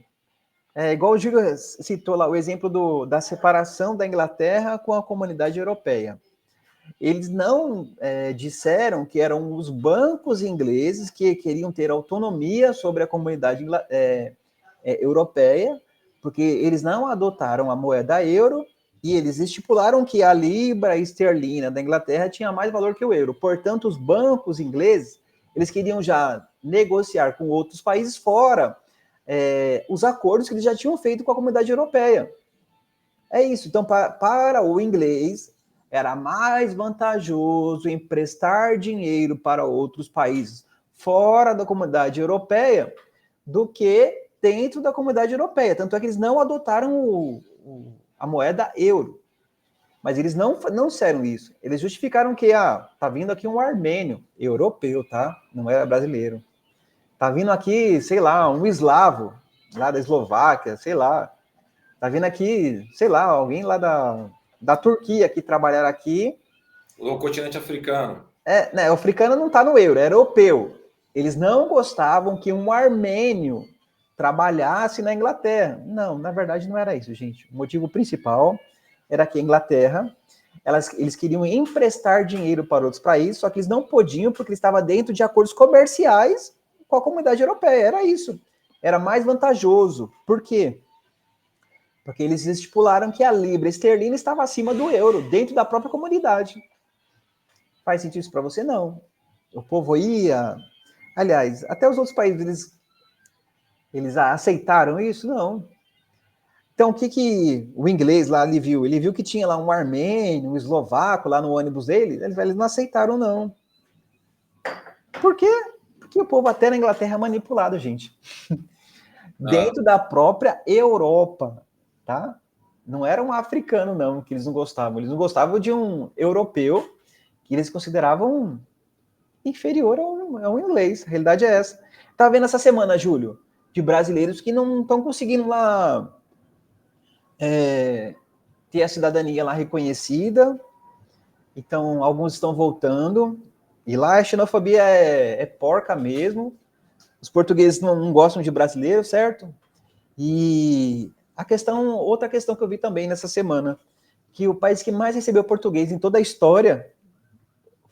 igual o Júlio citou lá o exemplo da separação da Inglaterra com a comunidade europeia. Eles não disseram que eram os bancos ingleses que queriam ter autonomia sobre a comunidade europeia, porque eles não adotaram a moeda euro e eles estipularam que a libra esterlina da Inglaterra tinha mais valor que o euro. Portanto, os bancos ingleses, eles queriam já negociar com outros países fora os acordos que eles já tinham feito com a comunidade europeia. É isso. Então, para o inglês, era mais vantajoso emprestar dinheiro para outros países fora da comunidade europeia do que dentro da comunidade europeia. Tanto é que eles não adotaram a moeda euro. Mas eles não disseram isso. Eles justificaram que tá vindo aqui um armênio, europeu, tá? Não era brasileiro. Tá vindo aqui, sei lá, um eslavo, lá da Eslováquia, sei lá. Tá vindo aqui, sei lá, alguém lá da Turquia que trabalharam aqui. O continente africano. O africano não tá no euro, é europeu. Eles não gostavam que um armênio trabalhasse na Inglaterra. Não, na verdade não era isso, gente. O motivo principal era que a Inglaterra, eles queriam emprestar dinheiro para outros países, só que eles não podiam porque estava dentro de acordos comerciais com a comunidade europeia. Era isso. Era mais vantajoso. Por quê? Porque eles estipularam que a libra esterlina estava acima do euro, dentro da própria comunidade. Faz sentido isso para você? Não. O povo ia... Aliás, até os outros países, eles aceitaram isso? Não. Então, o que o inglês lá ele viu? Ele viu que tinha lá um armênio, um eslovaco lá no ônibus dele, eles não aceitaram, não. Por quê? Porque o povo até na Inglaterra é manipulado, gente. Dentro da própria Europa, tá? Não era um africano, não, que eles não gostavam. Eles não gostavam de um europeu que eles consideravam inferior ao inglês. A realidade é essa. Tá vendo essa semana, Júlio, de brasileiros que não estão conseguindo lá ter a cidadania lá reconhecida. Então, alguns estão voltando. E lá a xenofobia é porca mesmo. Os portugueses não gostam de brasileiro, certo? E outra questão que eu vi também nessa semana, que o país que mais recebeu português em toda a história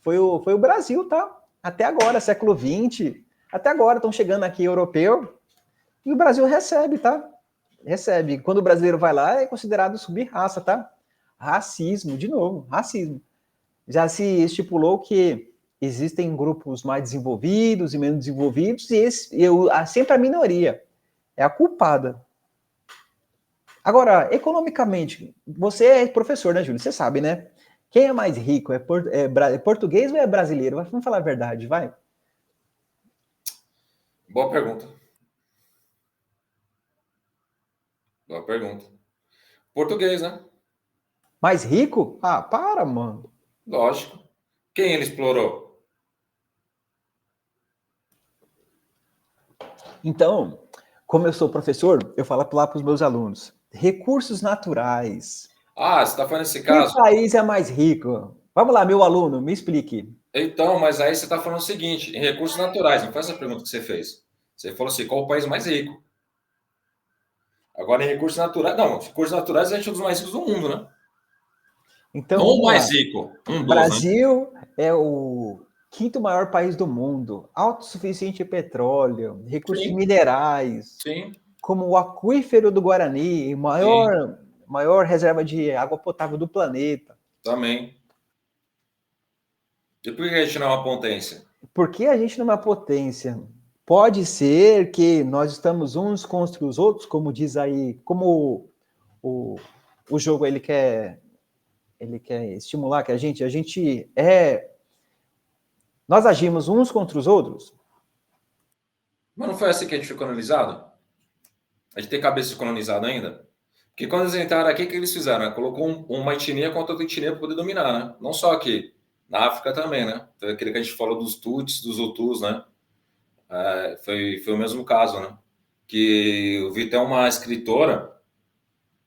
foi o Brasil, tá? Até agora, século XX, até agora estão chegando aqui europeu, e o Brasil recebe, tá? Recebe. Quando o brasileiro vai lá, é considerado sub-raça, tá? Racismo, de novo, racismo. Já se estipulou que existem grupos mais desenvolvidos e menos desenvolvidos, e sempre a minoria é a culpada. Agora, economicamente, você é professor, né, Júlio? Você sabe, né? Quem é mais rico? É português ou é brasileiro? Vamos falar a verdade, vai. Boa pergunta. Boa pergunta. Português, né? Mais rico? Ah, para, mano. Lógico. Quem ele explorou? Então, como eu sou professor, eu falo lá para os meus alunos. Recursos naturais. Ah, você está falando nesse caso? Que país é mais rico? Vamos lá, meu aluno, me explique. Então, mas aí você está falando o seguinte, em recursos naturais, não foi essa pergunta que você fez. Você falou assim, qual o país mais rico? Agora, em recursos naturais... Não, recursos naturais a gente é um dos mais ricos do mundo, né? Então, não o mais rico. Brasil, né? É o quinto maior país do mundo, autossuficiente em petróleo, recursos minerais, como o aquífero do Guarani, maior reserva de água potável do planeta. Também. E por que a gente não é uma potência? Por que a gente não é uma potência? Pode ser que nós estamos uns contra os outros, como diz aí, como o jogo ele quer estimular que a gente nós agimos uns contra os outros. Mas não foi assim que a gente foi colonizado? A gente tem cabeça de colonizado ainda? Porque quando eles entraram aqui, o que eles fizeram? Colocou uma etnia contra outra etnia para poder dominar, né? Não só aqui, na África também, né? Então, aquele que a gente falou dos Tutsis, dos Hutus, né? Foi o mesmo caso, né? Que eu vi até uma escritora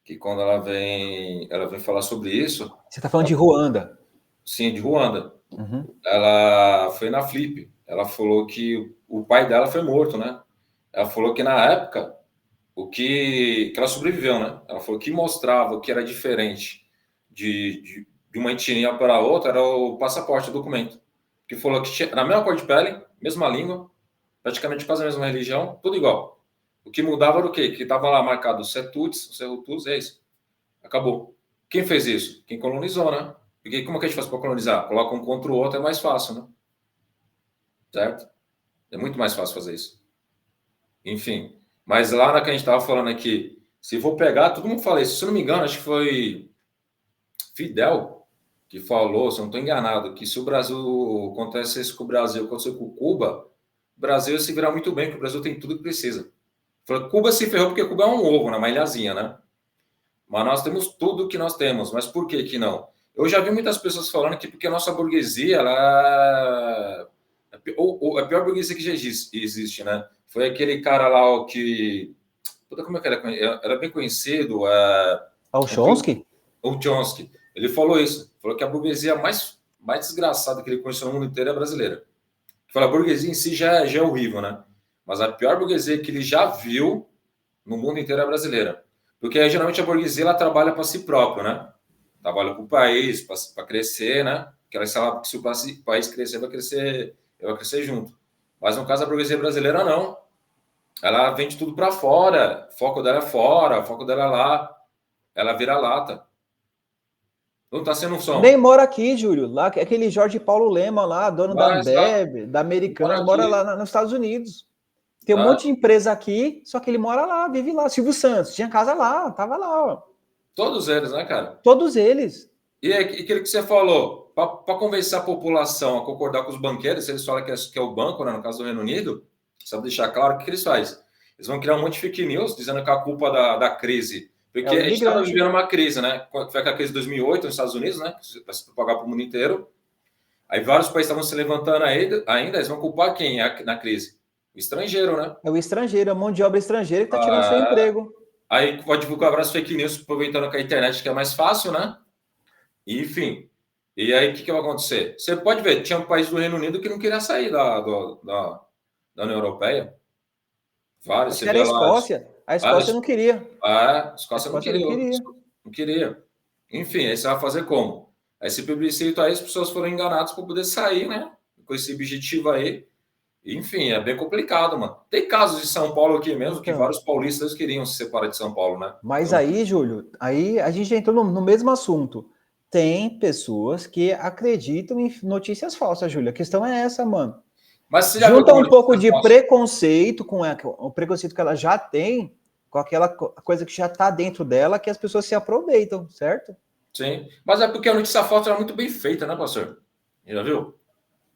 que quando ela vem falar sobre isso... Você está falando de Ruanda? Sim, de Ruanda. Ela foi na Flip. Ela falou que o pai dela foi morto, né? Ela falou que na época que ela sobreviveu, né? Ela falou que mostrava que era diferente de uma etnia para outra era o passaporte, o documento. Que falou que tinha na mesma cor de pele, mesma língua, praticamente quase a mesma religião, tudo igual. O que mudava era o quê? Que estava lá marcado os Hutus, é isso. Acabou. Quem fez isso? Quem colonizou, né? Porque como que a gente faz para colonizar? Coloca um contra o outro, é mais fácil, né? Certo? É muito mais fácil fazer isso. Enfim. Mas lá na que a gente estava falando aqui, se for pegar, todo mundo fala isso. Se eu não me engano, acho que foi Fidel que falou, se eu não estou enganado, que se o Brasil acontecesse com o Brasil, aconteceu com Cuba, o Brasil ia se virar muito bem, porque o Brasil tem tudo que precisa. Falou, Cuba se ferrou porque Cuba é um ovo, uma ilhazinha, né? Mas nós temos tudo que nós temos. Mas por que não? Eu já vi muitas pessoas falando que porque a nossa burguesia, ela é a pior burguesia que já existe, né? Foi aquele cara lá que... Como é que era? Era bem conhecido. O Chomsky? O Chomsky. Ele falou isso. Falou que a burguesia mais desgraçada que ele conheceu no mundo inteiro é a brasileira. Falou, a burguesia em si já é horrível, né? Mas a pior burguesia que ele já viu no mundo inteiro é a brasileira. Porque geralmente a burguesia ela trabalha para si próprio, né? Trabalha para o país, para crescer, né? Porque ela sabe que se o país crescer, vai crescer junto. Mas no caso da burguesia brasileira, não. Ela vende tudo para fora. O foco dela é fora, o foco dela é lá. Ela vira lata. Não tá sendo um som. Nem mora aqui, Júlio. Lá, aquele Jorge Paulo Lema lá, dono da Ambev, da Americana, mora lá nos Estados Unidos. Tem um monte de empresa aqui, só que ele mora lá, vive lá. Silvio Santos, tinha casa lá, tava lá, ó. Todos eles, né, cara? Todos eles. E aquilo que você falou, para convencer a população a concordar com os banqueiros, se eles falam que é o banco, né, no caso do Reino Unido, só deixar claro o que eles fazem. Eles vão criar um monte de fake news, dizendo que a culpa da crise... Porque a gente estava vivendo uma crise, né? Foi a crise de 2008 nos Estados Unidos, né? Para se propagar para o mundo inteiro. Aí vários países estavam se levantando ainda, eles vão culpar quem na crise? O estrangeiro, né? É o estrangeiro, a mão de obra estrangeira que está tirando seu emprego. Aí pode divulgar várias fake news, aproveitando que a internet que é mais fácil, né? Enfim. E aí, o que vai acontecer? Você pode ver, tinha um país do Reino Unido que não queria sair da União Europeia. Vários, você vê lá. Escócia. A Escócia não queria. A Escócia não queria. Não queria. Enfim, aí você vai fazer como? Aí esse plebiscito aí, as pessoas foram enganadas para poder sair, né? Com esse objetivo aí. Enfim, é bem complicado, mano. Tem casos de São Paulo aqui mesmo, que vários paulistas queriam se separar de São Paulo, né? Mas então, aí, Júlio, aí a gente já entrou no mesmo assunto. Tem pessoas que acreditam em notícias falsas, Júlio. A questão é essa, mano. Mas você junta um pouco de preconceito com o preconceito que ela já tem, com aquela coisa que já está dentro dela, que as pessoas se aproveitam, certo? Sim, mas é porque a notícia falsa é muito bem feita, né, pastor? Já viu?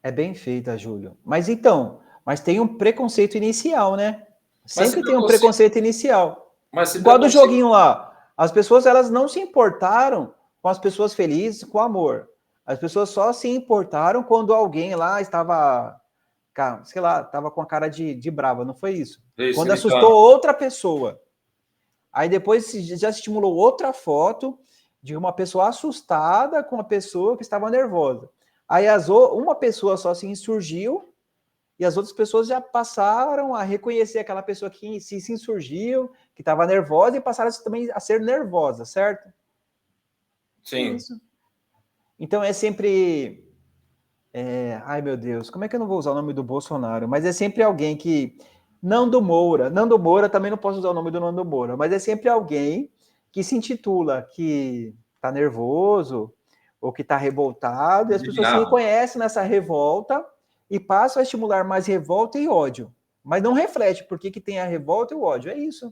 É bem feita, Júlio. Mas então, tem um preconceito inicial, né? Sempre tem um preconceito inicial. Igual do joguinho lá. As pessoas, elas não se importaram com as pessoas felizes, com amor. As pessoas só se importaram quando alguém lá estava... sei lá, tava com a cara de brava, não foi isso? Quando assustou outra pessoa. Aí depois já estimulou outra foto de uma pessoa assustada com uma pessoa que estava nervosa. Aí uma pessoa só se insurgiu e as outras pessoas já passaram a reconhecer aquela pessoa que se insurgiu, que estava nervosa, e passaram também a ser nervosa, certo? Sim. Isso. Então é sempre... ai, meu Deus, como é que eu não vou usar o nome do Bolsonaro? Mas é sempre alguém que... Nando Moura também não posso usar o nome do Nando Moura, mas é sempre alguém que se intitula que tá nervoso ou que tá revoltado, e as pessoas se reconhecem nessa revolta e passam a estimular mais revolta e ódio. Mas não reflete por que tem a revolta e o ódio, é isso.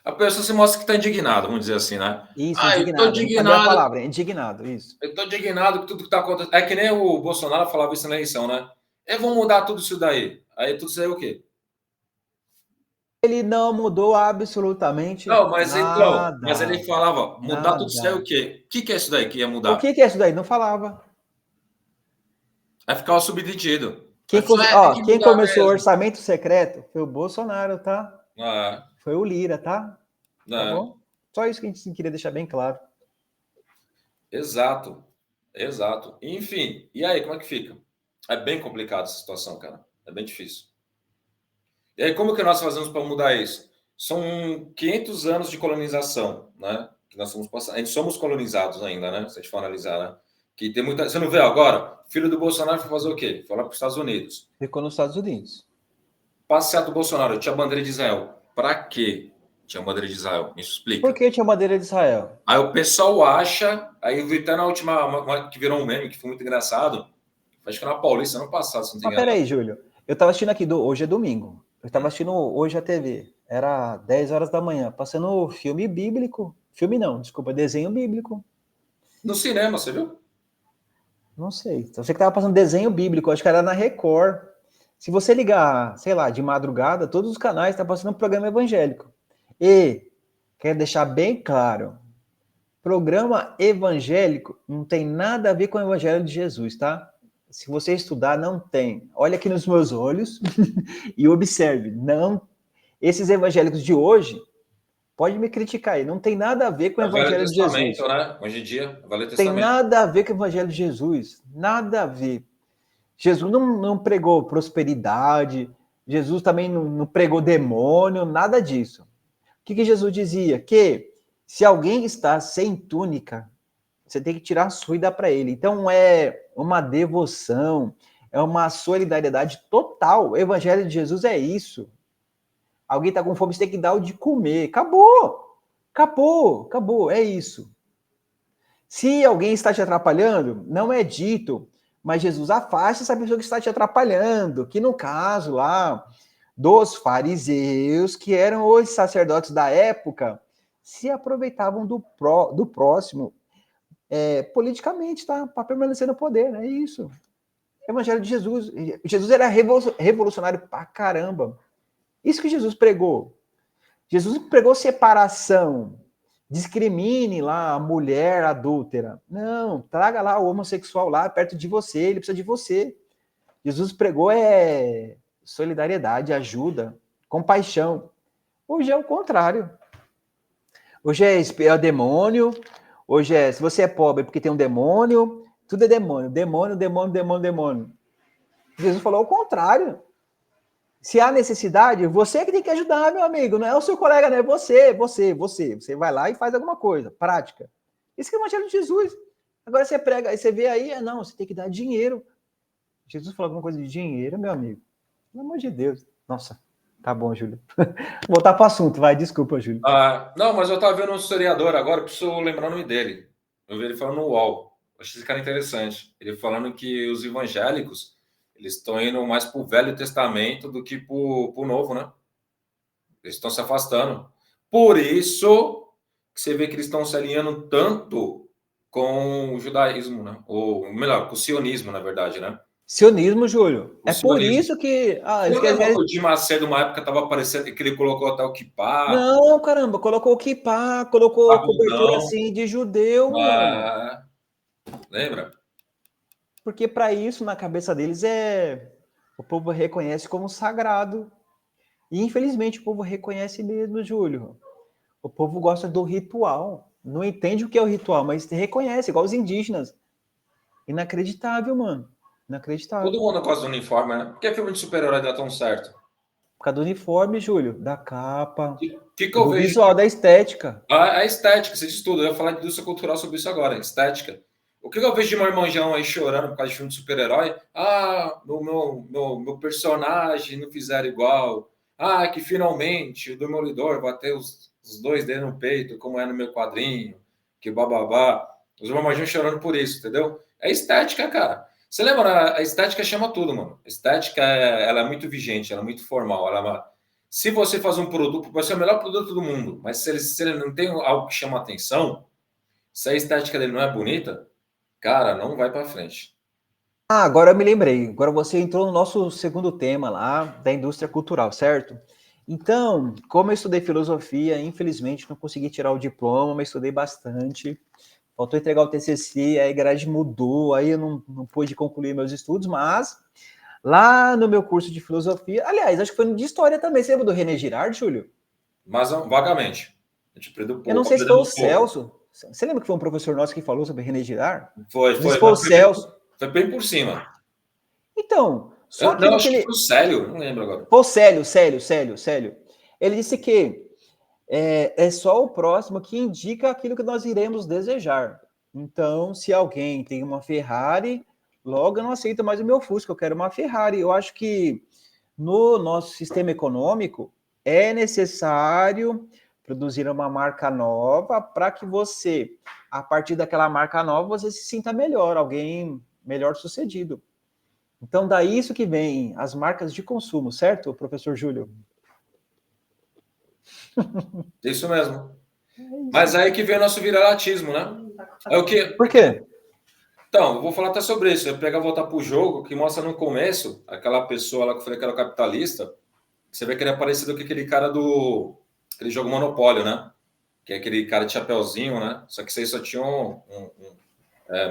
A pessoa se mostra que está indignado, vamos dizer assim, né? Isso, indignado. Cadê a palavra? Indignado, isso. Eu estou indignado com tudo que está acontecendo. É que nem o Bolsonaro falava isso na eleição, né? Vão mudar tudo isso daí. Aí tudo isso aí é o quê? Ele não mudou absolutamente nada. Mas ele falava, mudar nada. Tudo isso aí é o quê? O que é isso daí que ia mudar? O que é isso daí? Não falava. Vai ficar o subdetido. Quem começou o orçamento secreto foi o Bolsonaro, tá? Foi o Lira, tá? Tá bom? Só isso que a gente queria deixar bem claro. Exato. Enfim, e aí, como é que fica? É bem complicado essa situação, cara. É bem difícil. E aí, como que nós fazemos para mudar isso? São 500 anos de colonização, né? Que nós somos passados. A gente somos colonizados ainda, né? Se a gente for analisar, né? Que tem muita... Você não vê agora? Filho do Bolsonaro foi fazer o quê? Foi lá para os Estados Unidos. Ficou nos Estados Unidos. Passeado do Bolsonaro, tinha bandeira de Israel. Para quê? Tinha bandeira de Israel. Me explica. Por que tinha bandeira de Israel? Aí o pessoal acha... Aí eu vi até na última... que virou um meme, que foi muito engraçado. Acho que na Paulista, ano passado, se não tem peraí, Júlio. Eu estava assistindo aqui, hoje é domingo. Eu estava assistindo hoje a TV. Era 10 horas da manhã, passando filme bíblico. Filme não, desculpa, desenho bíblico. No cinema, você viu? Não sei. Só sei que estava passando desenho bíblico, acho que era na Record. Se você ligar, sei lá, de madrugada, todos os canais estão passando um programa evangélico. E, quero deixar bem claro, programa evangélico não tem nada a ver com o evangelho de Jesus, tá? Se você estudar, não tem. Olha aqui nos meus olhos e observe. Não, esses evangélicos de hoje, pode me criticar aí, não tem nada a ver com o evangelho de Jesus. Né? Hoje em dia, tem nada a ver com o evangelho de Jesus. Nada a ver. Jesus não pregou prosperidade, Jesus também não pregou demônio, nada disso. O que Jesus dizia? Que se alguém está sem túnica, você tem que tirar a sua e dar para ele. Então é uma devoção, é uma solidariedade total. O evangelho de Jesus é isso. Alguém está com fome, você tem que dar o de comer. Acabou, é isso. Se alguém está te atrapalhando, não é dito, mas Jesus afasta essa pessoa que está te atrapalhando, que no caso lá dos fariseus, que eram os sacerdotes da época, se aproveitavam do próximo politicamente, tá? Para permanecer no poder, é isso. Evangelho de Jesus. Jesus era revolucionário pra caramba. Isso que Jesus pregou. Jesus pregou separação. Discrimine lá a mulher adúltera. Não, traga lá o homossexual lá perto de você, ele precisa de você. Jesus pregou solidariedade, ajuda, compaixão. Hoje é o contrário. Hoje é demônio. Hoje se você é pobre porque tem um demônio, tudo é demônio. Demônio, demônio, demônio, demônio. Jesus falou o contrário. Se há necessidade, você que tem que ajudar, meu amigo. Não é o seu colega, não é você. Você vai lá e faz alguma coisa, prática. Isso que é o Evangelho de Jesus. Agora você prega, aí você vê aí, não, você tem que dar dinheiro. Jesus falou alguma coisa de dinheiro, meu amigo. Pelo amor de Deus. Nossa, tá bom, Júlio. Voltar para o assunto, vai. Desculpa, Júlio. Não, mas eu tava vendo um historiador agora, preciso lembrar o nome dele. Eu vi ele falando no UOL. Achei esse cara interessante. Ele falando que os evangélicos, eles estão indo mais para o Velho Testamento do que para o Novo, né? Eles estão se afastando. Por isso que você vê que eles estão se alinhando tanto com o judaísmo, né? Ou melhor, com o sionismo, na verdade, né? Sionismo, Júlio. É por isso que... eles querem... O Di Macedo, uma época, estava aparecendo que ele colocou até o kippah. Não, caramba, colocou o kippah, colocou cobertura assim de judeu, mano. Lembra? Porque para isso, na cabeça deles, o povo reconhece como sagrado. E infelizmente o povo reconhece mesmo, Júlio. O povo gosta do ritual. Não entende o que é o ritual, mas reconhece, igual os indígenas. Inacreditável, mano. Inacreditável. Todo mundo gosta do uniforme, né? Por que filme de super-herói dá tão certo? Por causa do uniforme, Júlio. Da capa. Que eu vejo? Visual, da estética. A estética, você diz tudo. Eu ia falar de indústria cultural sobre isso agora. Estética. O que eu vejo de marmanjão aí chorando por causa de filme de super-herói? Meu personagem não fizeram igual. Que finalmente o Demolidor vai ter os dois dedos no peito, como é no meu quadrinho. Que bababá. Os marmanjão chorando por isso, entendeu? É estética, cara. Você lembra? A estética chama tudo, mano. A estética ela é muito vigente, ela é muito formal. Se você faz um produto, pode ser o melhor produto do mundo, mas se ele não tem algo que chama atenção, se a estética dele não é bonita, cara, não vai para frente. Agora eu me lembrei. Agora você entrou no nosso segundo tema lá, da indústria cultural, certo? Então, como eu estudei filosofia, infelizmente não consegui tirar o diploma, mas estudei bastante. Faltou entregar o TCC, aí a grade mudou, aí eu não pude concluir meus estudos, mas lá no meu curso de filosofia, aliás, acho que foi no de história também. Você lembra do René Girard, Júlio? Mas vagamente. Eu não sei se foi o Celso. Você lembra que foi um professor nosso que falou sobre René Girard? Foi o Celso. Foi bem por cima. Então, só que acho que foi o Célio, não lembro agora. Foi o Célio. Ele disse que é só o próximo que indica aquilo que nós iremos desejar. Então, se alguém tem uma Ferrari, logo eu não aceito mais o meu Fusca, eu quero uma Ferrari. Eu acho que no nosso sistema econômico é necessário produzir uma marca nova para que você, a partir daquela marca nova, você se sinta melhor, alguém melhor sucedido. Então, daí isso que vem as marcas de consumo, certo, professor Júlio? Isso mesmo. Mas aí que vem o nosso viralatismo, né? É o quê? Por quê? Então, eu vou falar até sobre isso. Eu pegar voltar para o jogo, que mostra no começo, aquela pessoa lá que eu falei que era o capitalista, você vê que ele é parecido com aquele cara aquele jogo Monopólio, né? Que é aquele cara de chapeuzinho, né? Só que você só tinha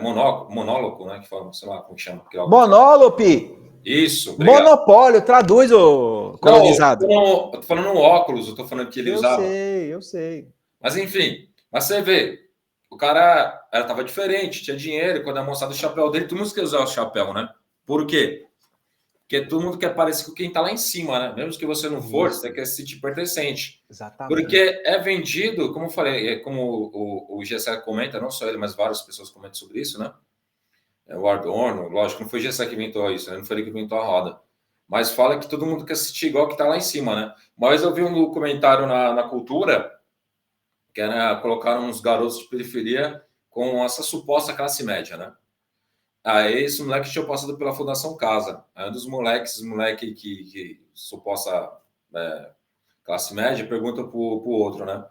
monólogo, né? Que fala, sei lá como chama. Monólope! Isso, obrigado. Monopólio, traduz o colonizado. Não, eu tô falando um óculos, eu tô falando que ele usava. Eu sei. Mas enfim, você vê, o cara tava diferente, tinha dinheiro, quando a moçada do chapéu dele, todo mundo quer usar o chapéu, né? Por quê? Porque todo mundo quer parecer com quem tá lá em cima, né? Mesmo que você não for, você quer se sentir pertencente. Exatamente. Porque é vendido, como eu falei, como o Gessé comenta, não só ele, mas várias pessoas comentam sobre isso, né? O Adorno, lógico, não foi o Gessé que inventou isso, né? Não foi ele que inventou a roda. Mas fala que todo mundo quer assistir igual que tá lá em cima, né? Mas eu vi um comentário na Cultura, que era colocaram uns garotos de periferia com essa suposta classe média, né? Aí esse moleque tinha passado pela Fundação Casa. Aí um dos moleque que suposta classe média, pergunta pro outro, né?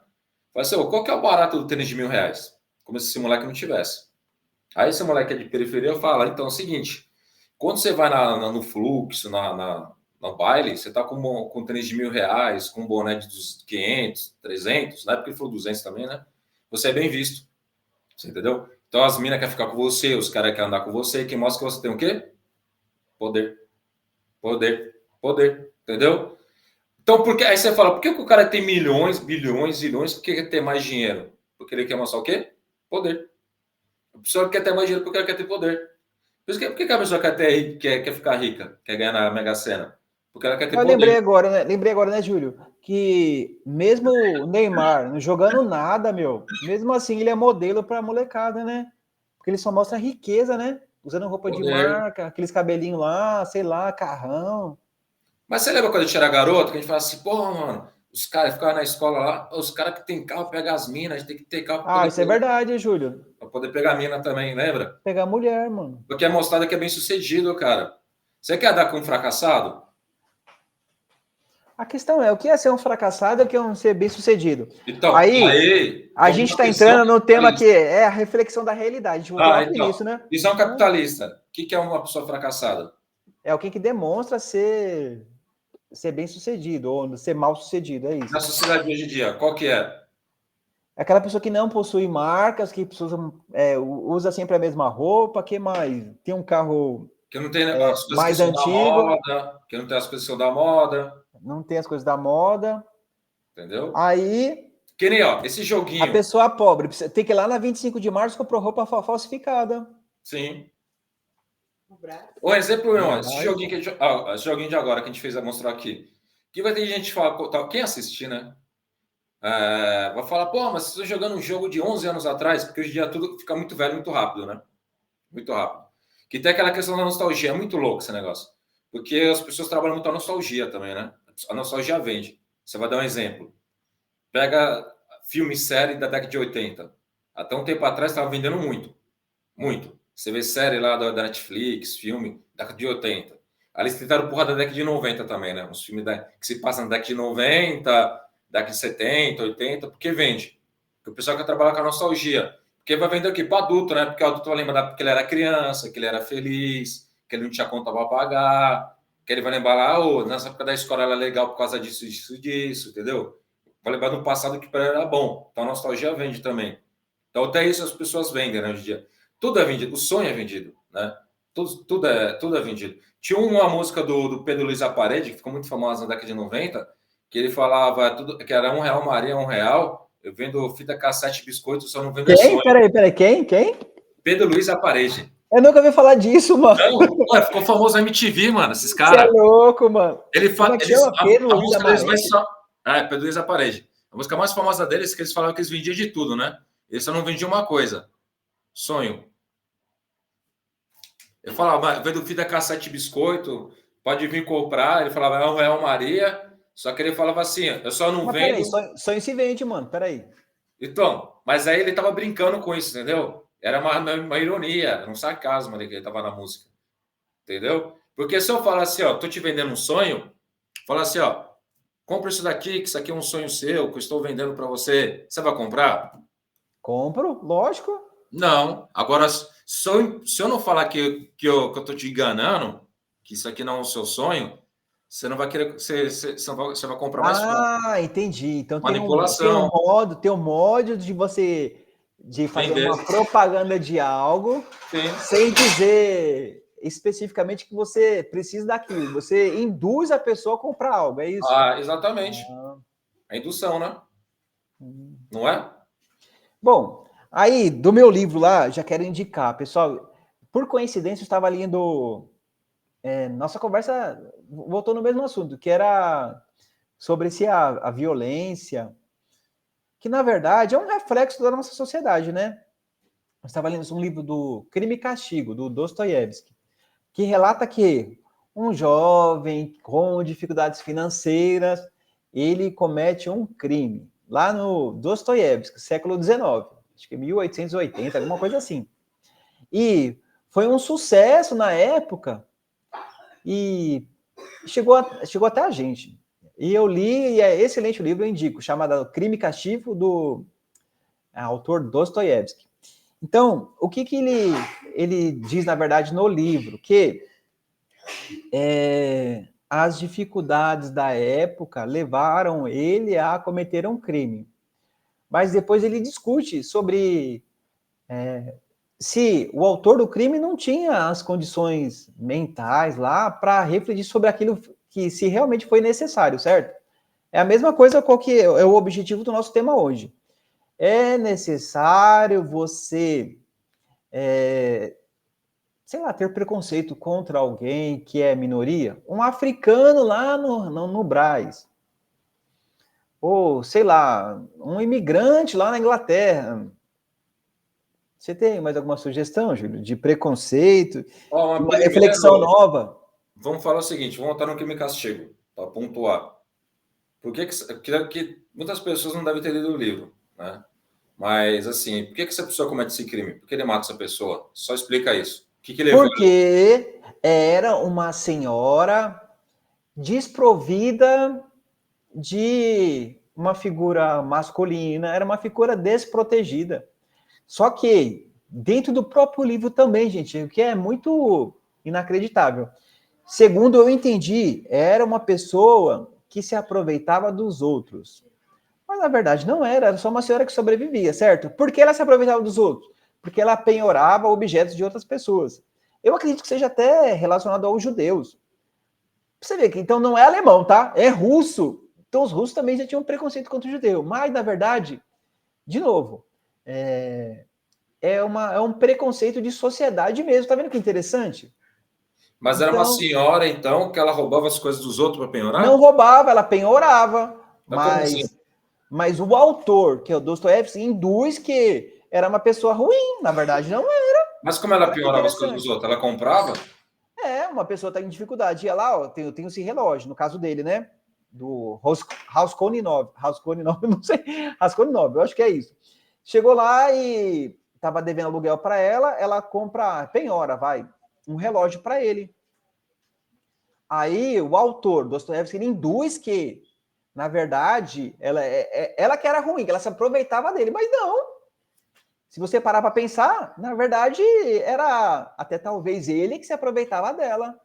Fala assim, qual que é o barato do tênis de R$1.000? Como se esse moleque não tivesse. Aí esse moleque é de periferia fala, então é o seguinte, quando você vai no fluxo, no baile, você tá com tênis de R$1.000, com um boné de 500, 300, na época ele falou 200 também, né? Você é bem visto. Você entendeu? Então as minas querem ficar com você, os caras querem andar com você, que mostra que você tem o quê? Poder. Poder. Poder. Entendeu? Então, aí você fala, por que o cara tem milhões, bilhões, zilhões, porque quer ter mais dinheiro? Porque ele quer mostrar o quê? Poder. A pessoa quer ter mais dinheiro porque ela quer ter poder. Por que a pessoa quer ficar rica, quer ganhar na Mega Sena? Porque ela quer ter poder. Lembrei agora, né, Júlio? Que mesmo o Neymar não jogando nada, mesmo assim ele é modelo para molecada, né? Porque ele só mostra riqueza, né? Usando roupa de marca, aqueles cabelinhos lá, sei lá, carrão. Mas você lembra quando a gente era garoto, que a gente falava assim, porra, mano, os caras ficavam na escola lá, os caras que tem carro pegam as minas, a gente tem que ter carro. Isso é verdade, Júlio. Pra poder pegar a mina também, lembra? Pegar mulher, mano. Porque é mostrado que é bem sucedido, cara. Você quer dar com um fracassado? A questão é, o que é ser um fracassado e o que é ser bem sucedido? Então, aí a gente está entrando no tema que é a reflexão da realidade. Então, isso, né? Visão capitalista. O que é uma pessoa fracassada? É alguém que demonstra ser bem sucedido ou ser mal sucedido, é isso. Na sociedade hoje em dia, qual que é? É aquela pessoa que não possui marcas, que usa sempre a mesma roupa, que mais? Tem um carro que não tem as coisas mais antigo, moda, que não tem as coisas que são da moda. Não tem as coisas da moda. Entendeu? Aí... Que nem, esse joguinho. A pessoa pobre tem que ir lá na 25 de março comprou roupa falsificada. Sim. Um exemplo, esse joguinho, esse joguinho de agora que a gente fez a mostrar aqui. Que vai ter gente que fala, quem assistir, né? Vai falar, pô, mas você está jogando um jogo de 11 anos atrás, porque hoje em dia tudo fica muito velho, muito rápido, né? Muito rápido. Que tem aquela questão da nostalgia, é muito louco esse negócio. Porque as pessoas trabalham muito a nostalgia também, né? A nostalgia vende. Você vai dar um exemplo. Pega filme e série da década de 80. Até um tempo atrás estava vendendo muito. Muito. Você vê série lá da Netflix, filme, da década de 80. Ali eles tentaram porra da década de 90 também, né? Uns filmes que se passam na década de 90, década de 70, 80, porque vende. Porque o pessoal quer trabalhar com a nostalgia. Porque vai vender aqui para adulto, né? Porque o adulto vai lembrar que ele era criança, que ele era feliz, que ele não tinha conta para pagar, que ele vai lembrar lá, nessa época da escola era legal por causa disso, entendeu? Vai lembrar do passado que para ele era bom. Então a nostalgia vende também. Então até isso as pessoas vendem, né, hoje em dia. Tudo é vendido, o sonho é vendido, né? Tudo é vendido. Tinha uma música do Pedro Luiz Aparede, que ficou muito famosa na década de 90, que ele falava que era R$1, Maria, R$1. Eu vendo fita cassete, biscoito, só não vendo sonho. Peraí, quem? Pedro Luiz Aparede. Eu nunca ouvi falar disso, mano. Não, ficou famoso na MTV, mano, esses caras. Você é louco, mano. Ele fala que Pedro Luiz Aparede. Pedro Luiz Aparede. A música mais famosa deles é que eles falavam que eles vendiam de tudo, né? Eles só não vendiam uma coisa. Sonho. Eu falava, vendo fita cassete biscoito, pode vir comprar. Ele falava, R$1, Maria. Só que ele falava assim, eu só não vendo... Peraí, sonho se vende, mano, peraí. Então, mas aí ele tava brincando com isso, entendeu? Era uma ironia, um sarcasmo ali que ele tava na música. Entendeu? Porque se eu falar assim, tô te vendendo um sonho, falar assim, compra isso daqui, que isso aqui é um sonho seu, que eu estou vendendo para você. Você vai comprar? Compro, lógico. Não. Agora, se eu não falar que eu tô te enganando, que isso aqui não é o seu sonho, você não vai querer, você vai comprar mais fácil. Entendi. Então manipulação. Tem um modo de você fazer uma propaganda de algo sem dizer especificamente que você precisa daquilo. Você induz a pessoa a comprar algo, é isso? Exatamente. A indução, né? Não é? Bom, aí do meu livro lá, já quero indicar, pessoal. Por coincidência, eu estava lendo... nossa conversa voltou no mesmo assunto, que era sobre a violência, que na verdade é um reflexo da nossa sociedade, né? Eu estava lendo um livro do Crime e Castigo, do Dostoiévski, que relata que um jovem com dificuldades financeiras, ele comete um crime, lá no Dostoiévski, século XIX. acho que 1880, alguma coisa assim. E foi um sucesso na época e chegou até a gente. E eu li, e é excelente o livro, eu indico, chamado Crime e Castigo, do autor Dostoiévski. Então, o que ele diz, na verdade, no livro? Que as dificuldades da época levaram ele a cometer um crime. Mas depois ele discute sobre se o autor do crime não tinha as condições mentais lá para refletir sobre aquilo que se realmente foi necessário, certo? É a mesma coisa qual que é o objetivo do nosso tema hoje. É necessário você, sei lá, ter preconceito contra alguém que é minoria? Um africano lá no Brás. Ou, sei lá, um imigrante lá na Inglaterra. Você tem mais alguma sugestão, Júlio, de preconceito, uma reflexão nova? Vamos falar o seguinte, vamos voltar no Crime e Castigo, para pontuar. Por que muitas pessoas não devem ter lido o livro, né? Mas, assim, por que essa pessoa comete esse crime? Por que ele mata essa pessoa? Só explica isso. O que levou? Porque era uma senhora desprovida de uma figura masculina, era uma figura desprotegida. Só que, dentro do próprio livro também, gente, o que é muito inacreditável. Segundo eu entendi, era uma pessoa que se aproveitava dos outros. Mas, na verdade, não era só uma senhora que sobrevivia, certo? Por que ela se aproveitava dos outros? Porque ela penhorava objetos de outras pessoas. Eu acredito que seja até relacionado aos judeus. Você vê que, então, não é alemão, tá? É russo. Então, os russos também já tinham preconceito contra o judeu. Mas, na verdade, de novo, é um preconceito de sociedade mesmo. Tá vendo que interessante? Mas era uma senhora, então, que ela roubava as coisas dos outros para penhorar? Não roubava, ela penhorava. Mas o autor, que é o Dostoiévski, induz que era uma pessoa ruim. Na verdade, não era. Mas como ela penhorava as coisas dos outros? Ela comprava? Uma pessoa está em dificuldade. Ia lá, ó, tem esse relógio, no caso dele, né? Do Raskolnikov 9. Raskolnikov, não sei. Raskolnikov, eu acho que é isso. Chegou lá e estava devendo aluguel para ela compra, penhora, um relógio para ele. Aí o autor, Dostoiévski, ele induz que, na verdade, ela que era ruim, que ela se aproveitava dele, mas não. Se você parar para pensar, na verdade, era até talvez ele que se aproveitava dela.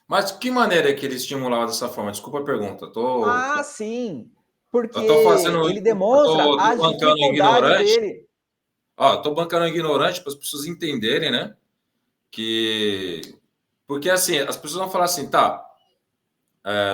Mas que maneira que ele estimulava dessa forma? Desculpa a pergunta. Sim. Porque ele demonstra as dificuldades dele. Estou bancando ignorante para as pessoas entenderem, né? Porque, assim, as pessoas vão falar assim, tá,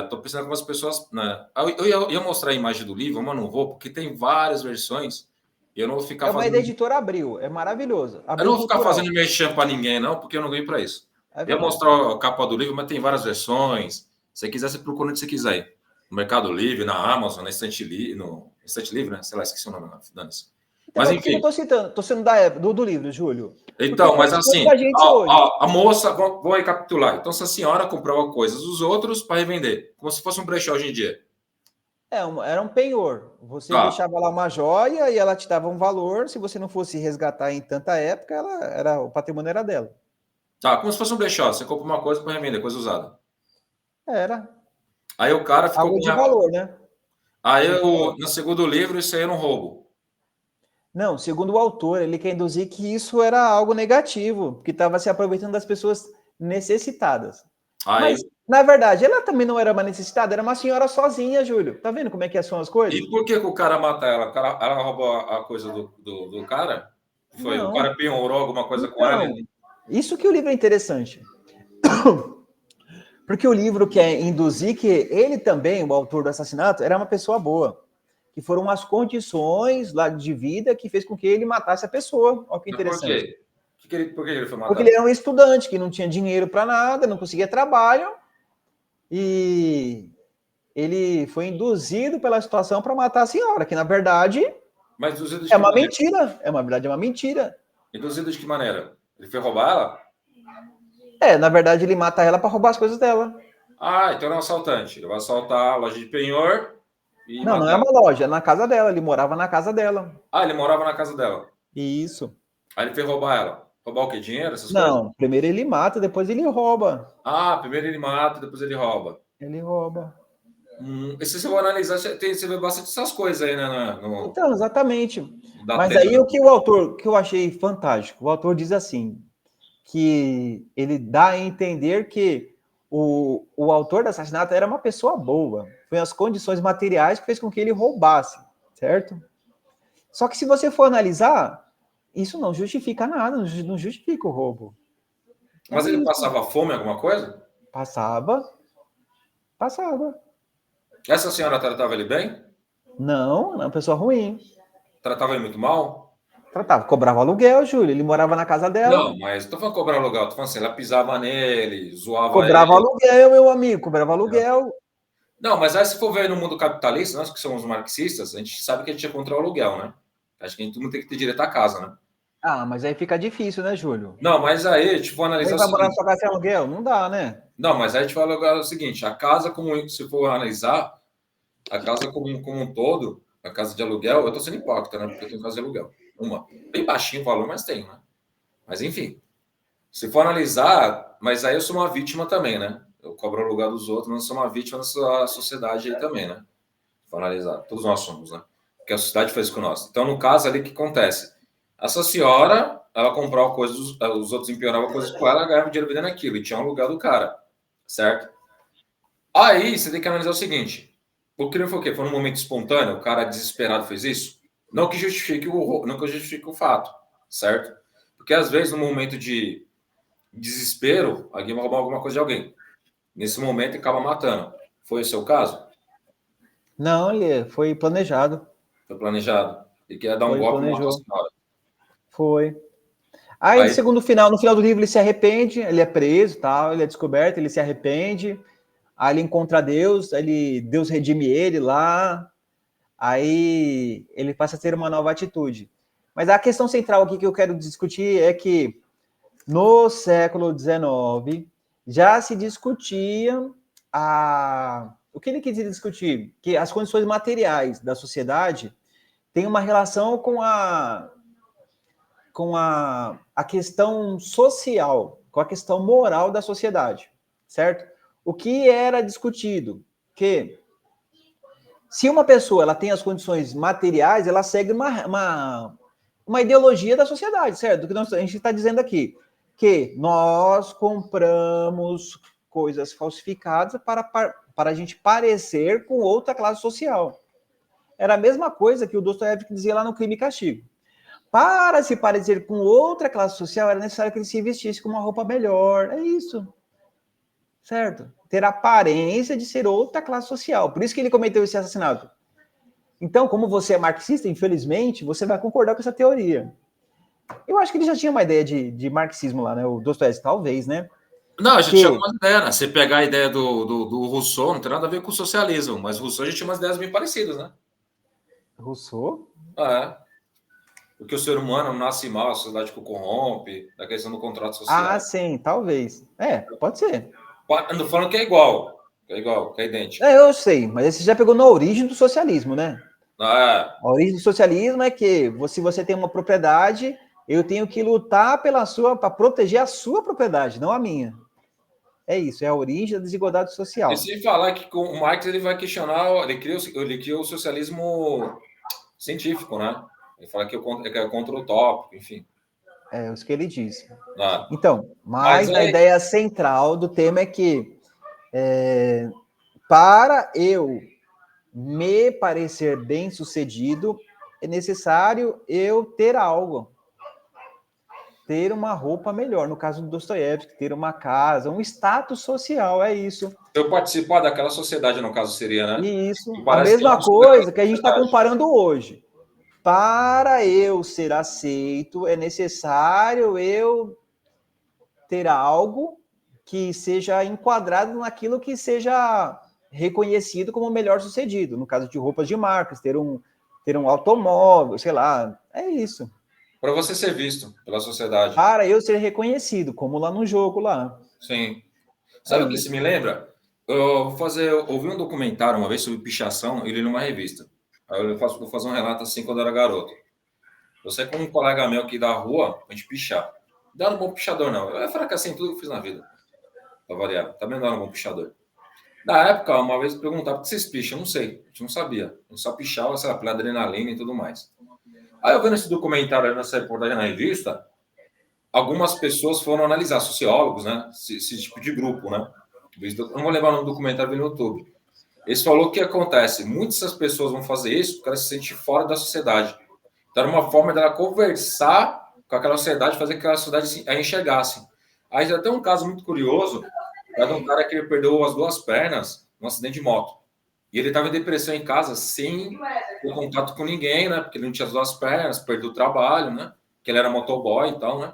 estou pensando com as pessoas, né? Eu ia mostrar a imagem do livro, mas não vou, porque tem várias versões. E eu não vou ficar fazendo... da editora Abril, é maravilhoso. Eu não vou ficar fazendo merchan para ninguém, não, porque eu não ganho para isso. Eu ia mostrar a capa do livro, mas tem várias versões. Se você quiser, você procura onde você quiser. No Mercado Livre, na Amazon, na Estante Livre, né? Sei lá, esqueci o nome. Dane-se. Mas enfim. Eu estou sendo do livro, Júlio. Então, mas assim, a moça, vou recapitular. Então, essa senhora comprava coisas dos outros para revender, como se fosse um brechó hoje em dia. Era um penhor. Você deixava lá uma joia e ela te dava um valor. Se você não fosse resgatar em tanta época, o patrimônio era dela. Como se fosse um brechó. Você compra uma coisa para revender, coisa usada. Era. Aí o cara ficou algo de valor, né? Aí, no segundo livro, isso aí era um roubo. Não, segundo o autor, ele quer induzir que isso era algo negativo, que estava se aproveitando das pessoas necessitadas. Mas, na verdade, ela também não era uma necessitada, era uma senhora sozinha, Júlio. Tá vendo como é que são as coisas? E por que o cara mata ela? Ela roubou a coisa do cara? Foi? Não. O cara penhorou alguma coisa com ela? Isso que o livro é interessante. Porque o livro quer induzir que ele também, o autor do assassinato, era uma pessoa boa. Que foram as condições lá de vida que fez com que ele matasse a pessoa. Olha que interessante. Por que ele foi matado? Porque ele era um estudante que não tinha dinheiro para nada, não conseguia trabalho, e ele foi induzido pela situação para matar a senhora, que na verdade é uma mentira. É uma mentira. Induzido de que maneira? Ele foi roubar ela? Na verdade ele mata ela para roubar as coisas dela. Então ele é um assaltante. Ele vai assaltar a loja de penhor. Não é uma loja, é na casa dela. Ele morava na casa dela. Ele morava na casa dela. Isso. Aí ele foi roubar ela. Roubar o quê? Dinheiro, essas coisas? Não, primeiro ele mata, depois ele rouba. Primeiro ele mata, depois ele rouba. Ele rouba. E se você for analisar, você vê bastante essas coisas aí, né? Então, exatamente. Mas aí o que o autor, que eu achei fantástico, o autor diz assim, que ele dá a entender que o autor do assassinato era uma pessoa boa. Foi as condições materiais que fez com que ele roubasse, certo? Só que se você for analisar, isso não justifica nada, não justifica o roubo. Mas ele passava fome, alguma coisa? Passava. Essa senhora tratava ele bem? Não, é uma pessoa ruim. Tratava ele muito mal? Tratava, cobrava aluguel, Júlio. Ele morava na casa dela. Não, mas tô falando cobrar aluguel, tô falando assim, ela pisava nele, zoava cobrava ele. Aluguel, meu amigo, cobrava aluguel. Não, mas aí se for ver no mundo capitalista, nós que somos marxistas, a gente sabe que a gente é contra o aluguel, né? Acho que a gente não tem que ter direito à casa, né? Ah, mas aí fica difícil, né, Júlio? Não, mas aí, tipo, analisar o seguinte... Vai morar na sua casa sem aluguel? Não dá, né? Não, mas aí a gente vai analisar o seguinte, a casa, como se for analisar, a casa como um todo, a casa de aluguel, eu tô sendo hipócrita, né? Porque eu tenho casa de aluguel. Uma. Bem baixinho o valor, mas tenho, né? Mas enfim. Se for analisar, mas aí eu sou uma vítima também, né? Eu cobro o lugar dos outros, mas eu sou uma vítima da sociedade aí também, né? Se for analisar. Todos nós somos, né? Porque a sociedade fez com nós. Então, no caso ali, o que acontece? Essa senhora, ela comprava coisas, os outros empenhoravam coisas com ela, ganhava dinheiro vendendo aquilo, e tinha um lugar do cara, certo? Aí, você tem que analisar o seguinte, o crime foi o quê? Foi num momento espontâneo, o cara desesperado fez isso? Não que justifique o fato, certo? Porque, às vezes, no momento de desespero, alguém vai roubar alguma coisa de alguém. Nesse momento, ele acaba matando. Foi o seu caso? Não, ele foi planejado. Foi planejado. Ele queria dar um golpe e matou a senhora. Foi. Aí, no final do livro, ele se arrepende, ele é preso, tal, ele é descoberto, ele se arrepende, aí ele encontra Deus, Deus redime ele lá, aí ele passa a ter uma nova atitude. Mas a questão central aqui que eu quero discutir é que no século XIX já se discutia o que ele quis discutir? Que as condições materiais da sociedade têm uma relação com a questão social, com a questão moral da sociedade, certo? O que era discutido? Que se uma pessoa ela tem as condições materiais, ela segue uma ideologia da sociedade, certo? O que a gente está dizendo aqui, que nós compramos coisas falsificadas para a gente parecer com outra classe social. Era a mesma coisa que o Dostoiévski dizia lá no Crime e Castigo. Para se parecer com outra classe social, era necessário que ele se vestisse com uma roupa melhor. É isso. Certo? Ter a aparência de ser outra classe social. Por isso que ele cometeu esse assassinato. Então, como você é marxista, infelizmente, você vai concordar com essa teoria. Eu acho que ele já tinha uma ideia de marxismo lá, né? O Dostoiévski, talvez, né? Não, a gente tinha algumas ideias, né? Você pegar a ideia do Rousseau, não tem nada a ver com o socialismo, mas o Rousseau a gente tinha umas ideias bem parecidas, né? Rousseau? Porque o ser humano nasce mal, a sociedade que o corrompe, a questão do contrato social. Ah, sim, talvez. Pode ser. Não falando que é igual, que é idêntico. Eu sei, mas você já pegou na origem do socialismo, né? A origem do socialismo é que se você tem uma propriedade, eu tenho que lutar para proteger a sua propriedade, não a minha. É isso, é a origem da desigualdade social. E sem falar que o Marx ele vai questionar, ele criou o socialismo científico, né? Ele fala que é contra o utópico, enfim. É isso que ele diz. Então, mas a ideia central do tema é que para eu me parecer bem-sucedido, é necessário eu ter algo. Ter uma roupa melhor. No caso do Dostoiévski, ter uma casa, um status social, é isso. Eu participar daquela sociedade, no caso, seria, né? Isso. A mesma coisa que a gente está comparando hoje. Para eu ser aceito, é necessário eu ter algo que seja enquadrado naquilo que seja reconhecido como melhor sucedido. No caso de roupas de marcas, ter um automóvel, sei lá, é isso. Para você ser visto pela sociedade. Para eu ser reconhecido, como lá no jogo lá. Sim. Sabe o que isso me lembra? Eu ouvi um documentário uma vez sobre pichação, ele numa revista. Aí vou fazer um relato assim quando eu era garoto. eu saí com um colega meu aqui da rua, a gente pichar. Não era um bom pichador, não. Eu fracassei em tudo que eu fiz na vida. Pra variar. Também não era um bom pichador. Na época, uma vez eu perguntava, por que vocês picham? Eu não sei. A gente não sabia. A gente só pichava, sei lá, pela adrenalina e tudo mais. Aí eu vendo esse documentário, nessa reportagem na revista, algumas pessoas foram analisar, sociólogos, né? Esse tipo de grupo, né? Eu não vou levar no documentário no YouTube. Eles falaram o que acontece. Muitas das pessoas vão fazer isso porque elas se sentem fora da sociedade. Então, era uma forma dela conversar com aquela sociedade, fazer que aquela sociedade a enxergasse. Aí já tem um caso muito curioso, de um cara que perdeu as 2 pernas num acidente de moto. E ele estava em depressão em casa, sem ter contato com ninguém, né? Porque ele não tinha as 2 pernas, perdeu o trabalho, né? Que ele era motoboy e tal, né?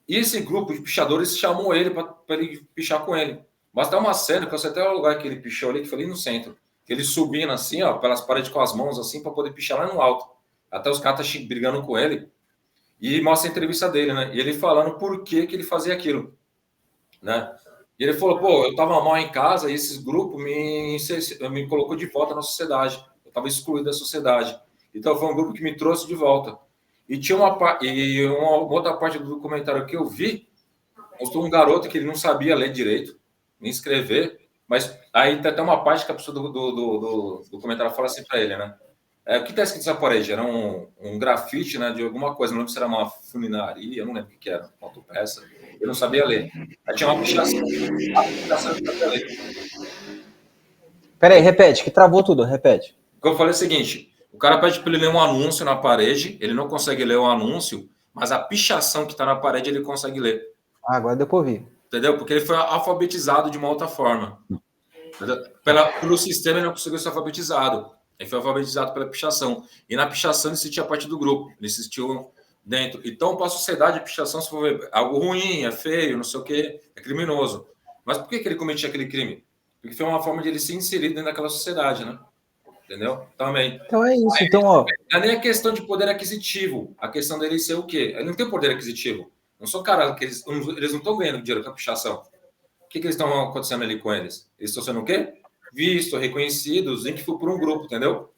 E esse grupo de pichadores chamou ele para ele pichar com ele. Mas tem uma cena, que eu sei até o lugar que ele pichou ali, que foi ali no centro. Ele subindo assim, ó, pelas paredes com as mãos assim, para poder pichar lá no alto. Até os caras estão brigando com ele. E mostra a entrevista dele, né? E ele falando por que ele fazia aquilo, né? E ele falou, pô, eu tava mal em casa e esses grupos me colocou de volta na sociedade. Eu tava excluído da sociedade. Então foi um grupo que me trouxe de volta. E tinha uma outra parte do documentário que eu vi, mostrou um garoto que ele não sabia ler direito, nem escrever, mas aí tem até uma parte que a pessoa do documentário fala assim para ele, né? O que está escrito nessa parede? Era um grafite, né, de alguma coisa, não lembro se era uma funilaria, eu não lembro o que era, uma autopeça. Eu não sabia ler. Aí tinha uma pichação. Peraí, repete, que travou tudo, repete. O que eu falei é o seguinte, o cara pede para ele ler um anúncio na parede, ele não consegue ler o anúncio, mas a pichação que está na parede ele consegue ler. Ah, agora deu para ouvir. Entendeu? Porque ele foi alfabetizado de uma outra forma. Pelo sistema ele não conseguiu ser alfabetizado. Ele foi alfabetizado pela pichação. E na pichação ele sentia parte do grupo. Ele se sentiu dentro. Então, para a sociedade, a pichação, se for ver, algo ruim, é feio, não sei o quê, é criminoso. Mas por que ele cometia aquele crime? Porque foi uma forma de ele se inserir dentro daquela sociedade, né? Entendeu? Também. Então é isso. Aí, então, ó. Não é nem a questão de poder aquisitivo. A questão dele ser o quê? Ele não tem poder aquisitivo. Não são caras que eles não estão ganhando dinheiro com a pichação. O que eles estão acontecendo ali com eles? Eles estão sendo o quê? Vistos, reconhecidos, nem que for por um grupo, entendeu?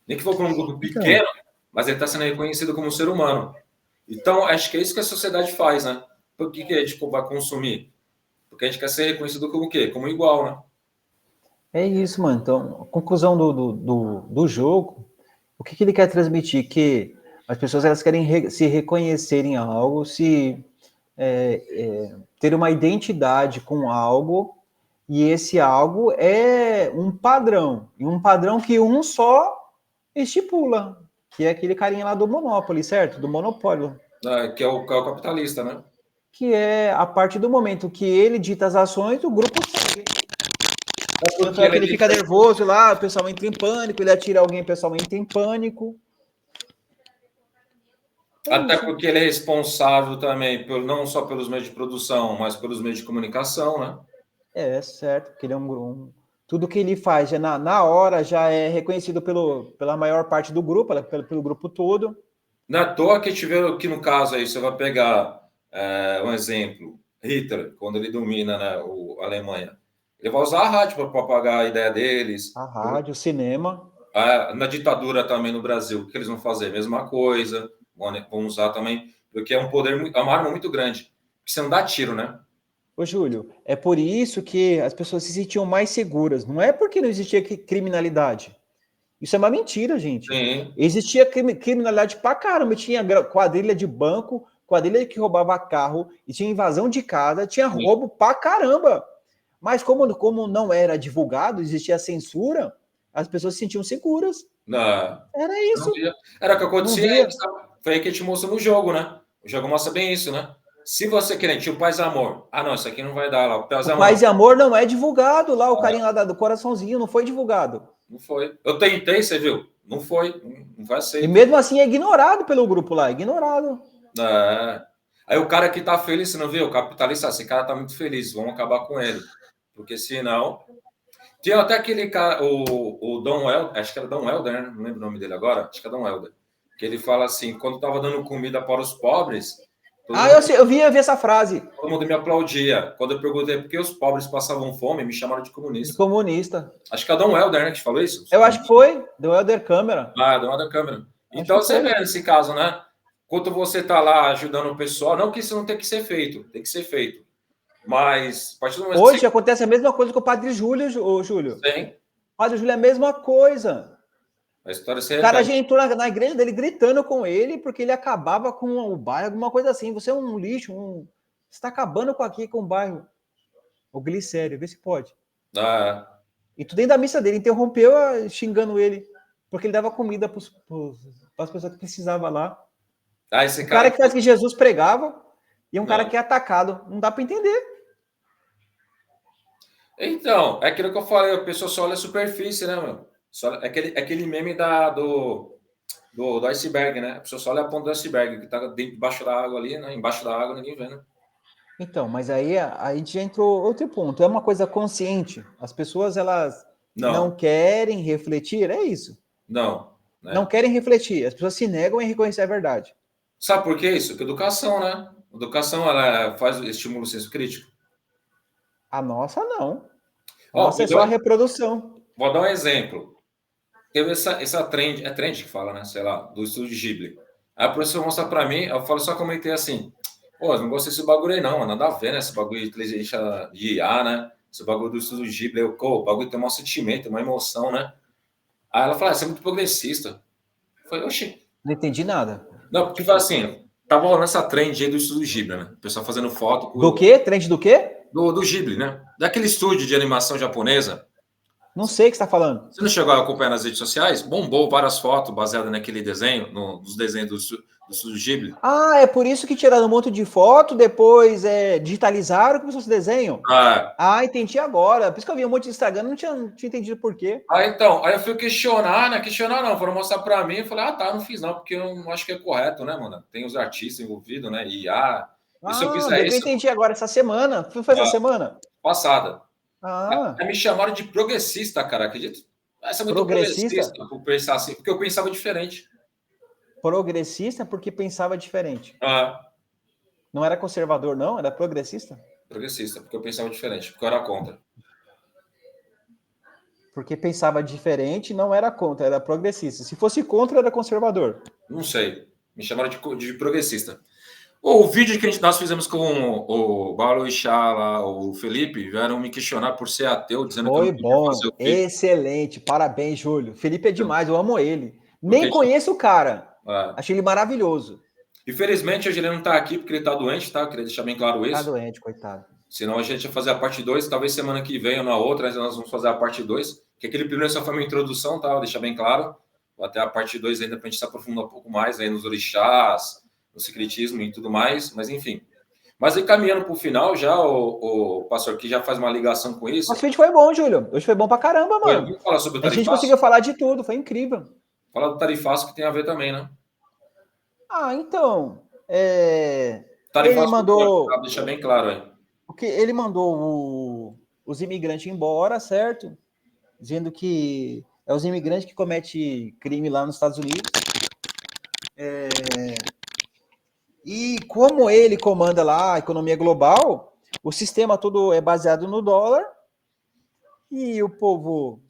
Nem que for por um grupo pequeno, mas ele está sendo reconhecido como um ser humano. Então, acho que é isso que a sociedade faz, né? Por que a gente vai consumir? Porque a gente quer ser reconhecido como o quê? Como igual, né? É isso, mano. Então, a conclusão do jogo, o que ele quer transmitir? Que as pessoas elas querem se reconhecer em algo, ter uma identidade com algo, e esse algo é um padrão, e um padrão que um só estipula, que é aquele carinha lá do Monopoly, certo? Do monopólio. Que é o capitalista, né? Que é a partir do momento que ele dita as ações, o grupo segue. Tanto é que ele fica nervoso lá, o pessoal entra em pânico, ele atira alguém, o pessoal entra em pânico. Até porque ele é responsável também, não só pelos meios de produção, mas pelos meios de comunicação, né? É, certo, porque ele é tudo que ele faz já na hora já é reconhecido pela maior parte do grupo, pelo grupo todo. Não é à toa que tiver aqui no caso aí, você vai pegar um exemplo, Hitler, quando ele domina, né, a Alemanha. Ele vai usar a rádio para propagar a ideia deles. A rádio, o cinema. Na ditadura também no Brasil, o que eles vão fazer? Mesma coisa. Vão usar também, porque é uma arma muito grande. Você não dá tiro, né? Ô, Júlio, é por isso que as pessoas se sentiam mais seguras. Não é porque não existia criminalidade. Isso é uma mentira, gente. Sim. Existia criminalidade pra caramba. Tinha quadrilha de banco, quadrilha que roubava carro, e tinha invasão de casa, tinha roubo pra caramba. Mas como não era divulgado, existia censura, as pessoas se sentiam seguras. Não. Era isso. Era o que acontecia. Foi aí que a gente mostrou no jogo, né? O jogo mostra bem isso, né? Se você querer, tinha o Paz e Amor. Ah, não, isso aqui não vai dar lá. O Paz e Amor não é divulgado lá, o carinha lá do coraçãozinho não foi divulgado. Não foi. Eu tentei, você viu? Não foi. Não vai ser. E mesmo assim é ignorado pelo grupo lá, ignorado. Aí o cara que tá feliz, você não viu? O capitalista, esse cara tá muito feliz, vamos acabar com ele. Porque senão... Tinha até aquele cara, o Dom Helder, acho que era Dom Helder, né? Não lembro o nome dele agora, acho que é Dom Helder. Que ele fala assim, quando tava dando comida para os pobres... eu vi essa frase. Todo mundo me aplaudia. Quando eu perguntei por que os pobres passavam fome, me chamaram de comunista. De comunista. Acho que é Dom Helder, né, que falou isso? Eu acho que foi, Dom Helder Câmara. Dom Helder Câmara. Então você vê nesse caso, né? Enquanto você está lá ajudando o pessoal, não que isso não tem que ser feito, tem que ser feito. Mas, a partir do momento hoje que acontece a mesma coisa com o Padre Júlio, Júlio. Sim. O Padre Júlio é a mesma coisa. A história o cara já entrou na igreja dele gritando com ele porque ele acabava com o bairro, alguma coisa assim. Você é um lixo, você está acabando com o bairro. O Glicério, vê se pode. E tu dentro da missa dele interrompeu xingando ele, porque ele dava comida para as pessoas que precisavam lá. Esse cara que faz que Jesus pregava e um cara que é atacado. Não dá para entender. Então, é aquilo que eu falei, a pessoa só olha a superfície, né, meu? É aquele meme do iceberg, né? A pessoa só olha a ponta do iceberg, que tá debaixo da água ali, né? Embaixo da água ninguém vê, né? Então, mas aí a gente já entrou outro ponto. É uma coisa consciente. As pessoas, elas não querem refletir, é isso. Não. Né? Não querem refletir. As pessoas se negam em reconhecer a verdade. Sabe por que isso? Porque educação, né? Educação, ela faz estímulo o senso crítico. A nossa, não. A nossa é só a reprodução. Vou dar um exemplo. Teve essa trend, é trend que fala, né? Sei lá, do estúdio Ghibli. Aí a professora mostra pra mim, eu falo, só comentei assim, pô, não gostei desse bagulho aí não, nada a ver, né? Esse bagulho de inteligência de IA, né? Esse bagulho do estúdio Ghibli, o bagulho tem um sentimento, uma emoção, né? Aí ela fala, você é muito progressista. Eu falei, oxi. Não entendi nada. Não, porque foi assim, tava rolando essa trend aí do estúdio Ghibli, né? O pessoal fazendo foto. Do quê? Trend do quê? Do Ghibli, né? Daquele estúdio de animação japonesa. Não sei o que você está falando. Você não chegou a acompanhar nas redes sociais? Bombou várias fotos baseadas naquele desenho, nos desenhos do estúdio Ghibli. Ah, é por isso que tiraram um monte de foto, depois digitalizaram, começou esse desenho? Entendi agora. Por isso que eu vi um monte de Instagram, não tinha entendido por quê. Então, aí eu fui questionar, né? Questionar não, foram mostrar pra mim, eu falei, não fiz não, porque eu não acho que é correto, né, mano? Tem os artistas envolvidos, né? E se eu fizer isso... Eu entendi agora, essa semana. Foi essa semana? Passada. Aí me chamaram de progressista, cara, acredita? Essa é muito progressista, por pensar assim, porque eu pensava diferente. Progressista porque pensava diferente. Não era conservador, não? Era progressista? Progressista, porque eu pensava diferente, porque eu era contra. Porque pensava diferente, não era contra, era progressista. Se fosse contra, era conservador. Não sei. Me chamaram de progressista. O vídeo que nós fizemos com o Paulo Ixá, o Felipe, vieram me questionar por ser ateu, dizendo que eu não podia fazer o vídeo. Excelente, parabéns, Júlio. Felipe é demais, eu amo ele. Nem conheço o cara. Achei ele maravilhoso. Infelizmente, hoje ele não está aqui porque ele está doente, tá? Eu queria deixar bem claro isso. Está doente, coitado. Senão a gente ia fazer a parte 2, talvez semana que vem ou na outra, nós vamos fazer a parte 2, que aquele primeiro só foi uma introdução, tá? Vou deixar bem claro. Até a parte 2 ainda para a gente se aprofundar um pouco mais aí nos orixás, no secretismo e tudo mais, mas enfim. Mas aí caminhando para o final já, o pastor aqui já faz uma ligação com isso. Nosso vídeo foi bom, Júlio. Hoje foi bom pra caramba, mano. Vamos falar sobre o tarifaço. A gente conseguiu falar de tudo, foi incrível. Falar do tarifaço que tem a ver também, né? Então... Tarifaço ele mandou... Deixa bem claro aí. Porque ele mandou os imigrantes embora, certo? Dizendo que é os imigrantes que cometem crime lá nos Estados Unidos. E como ele comanda lá a economia global, o sistema todo é baseado no dólar e o povo,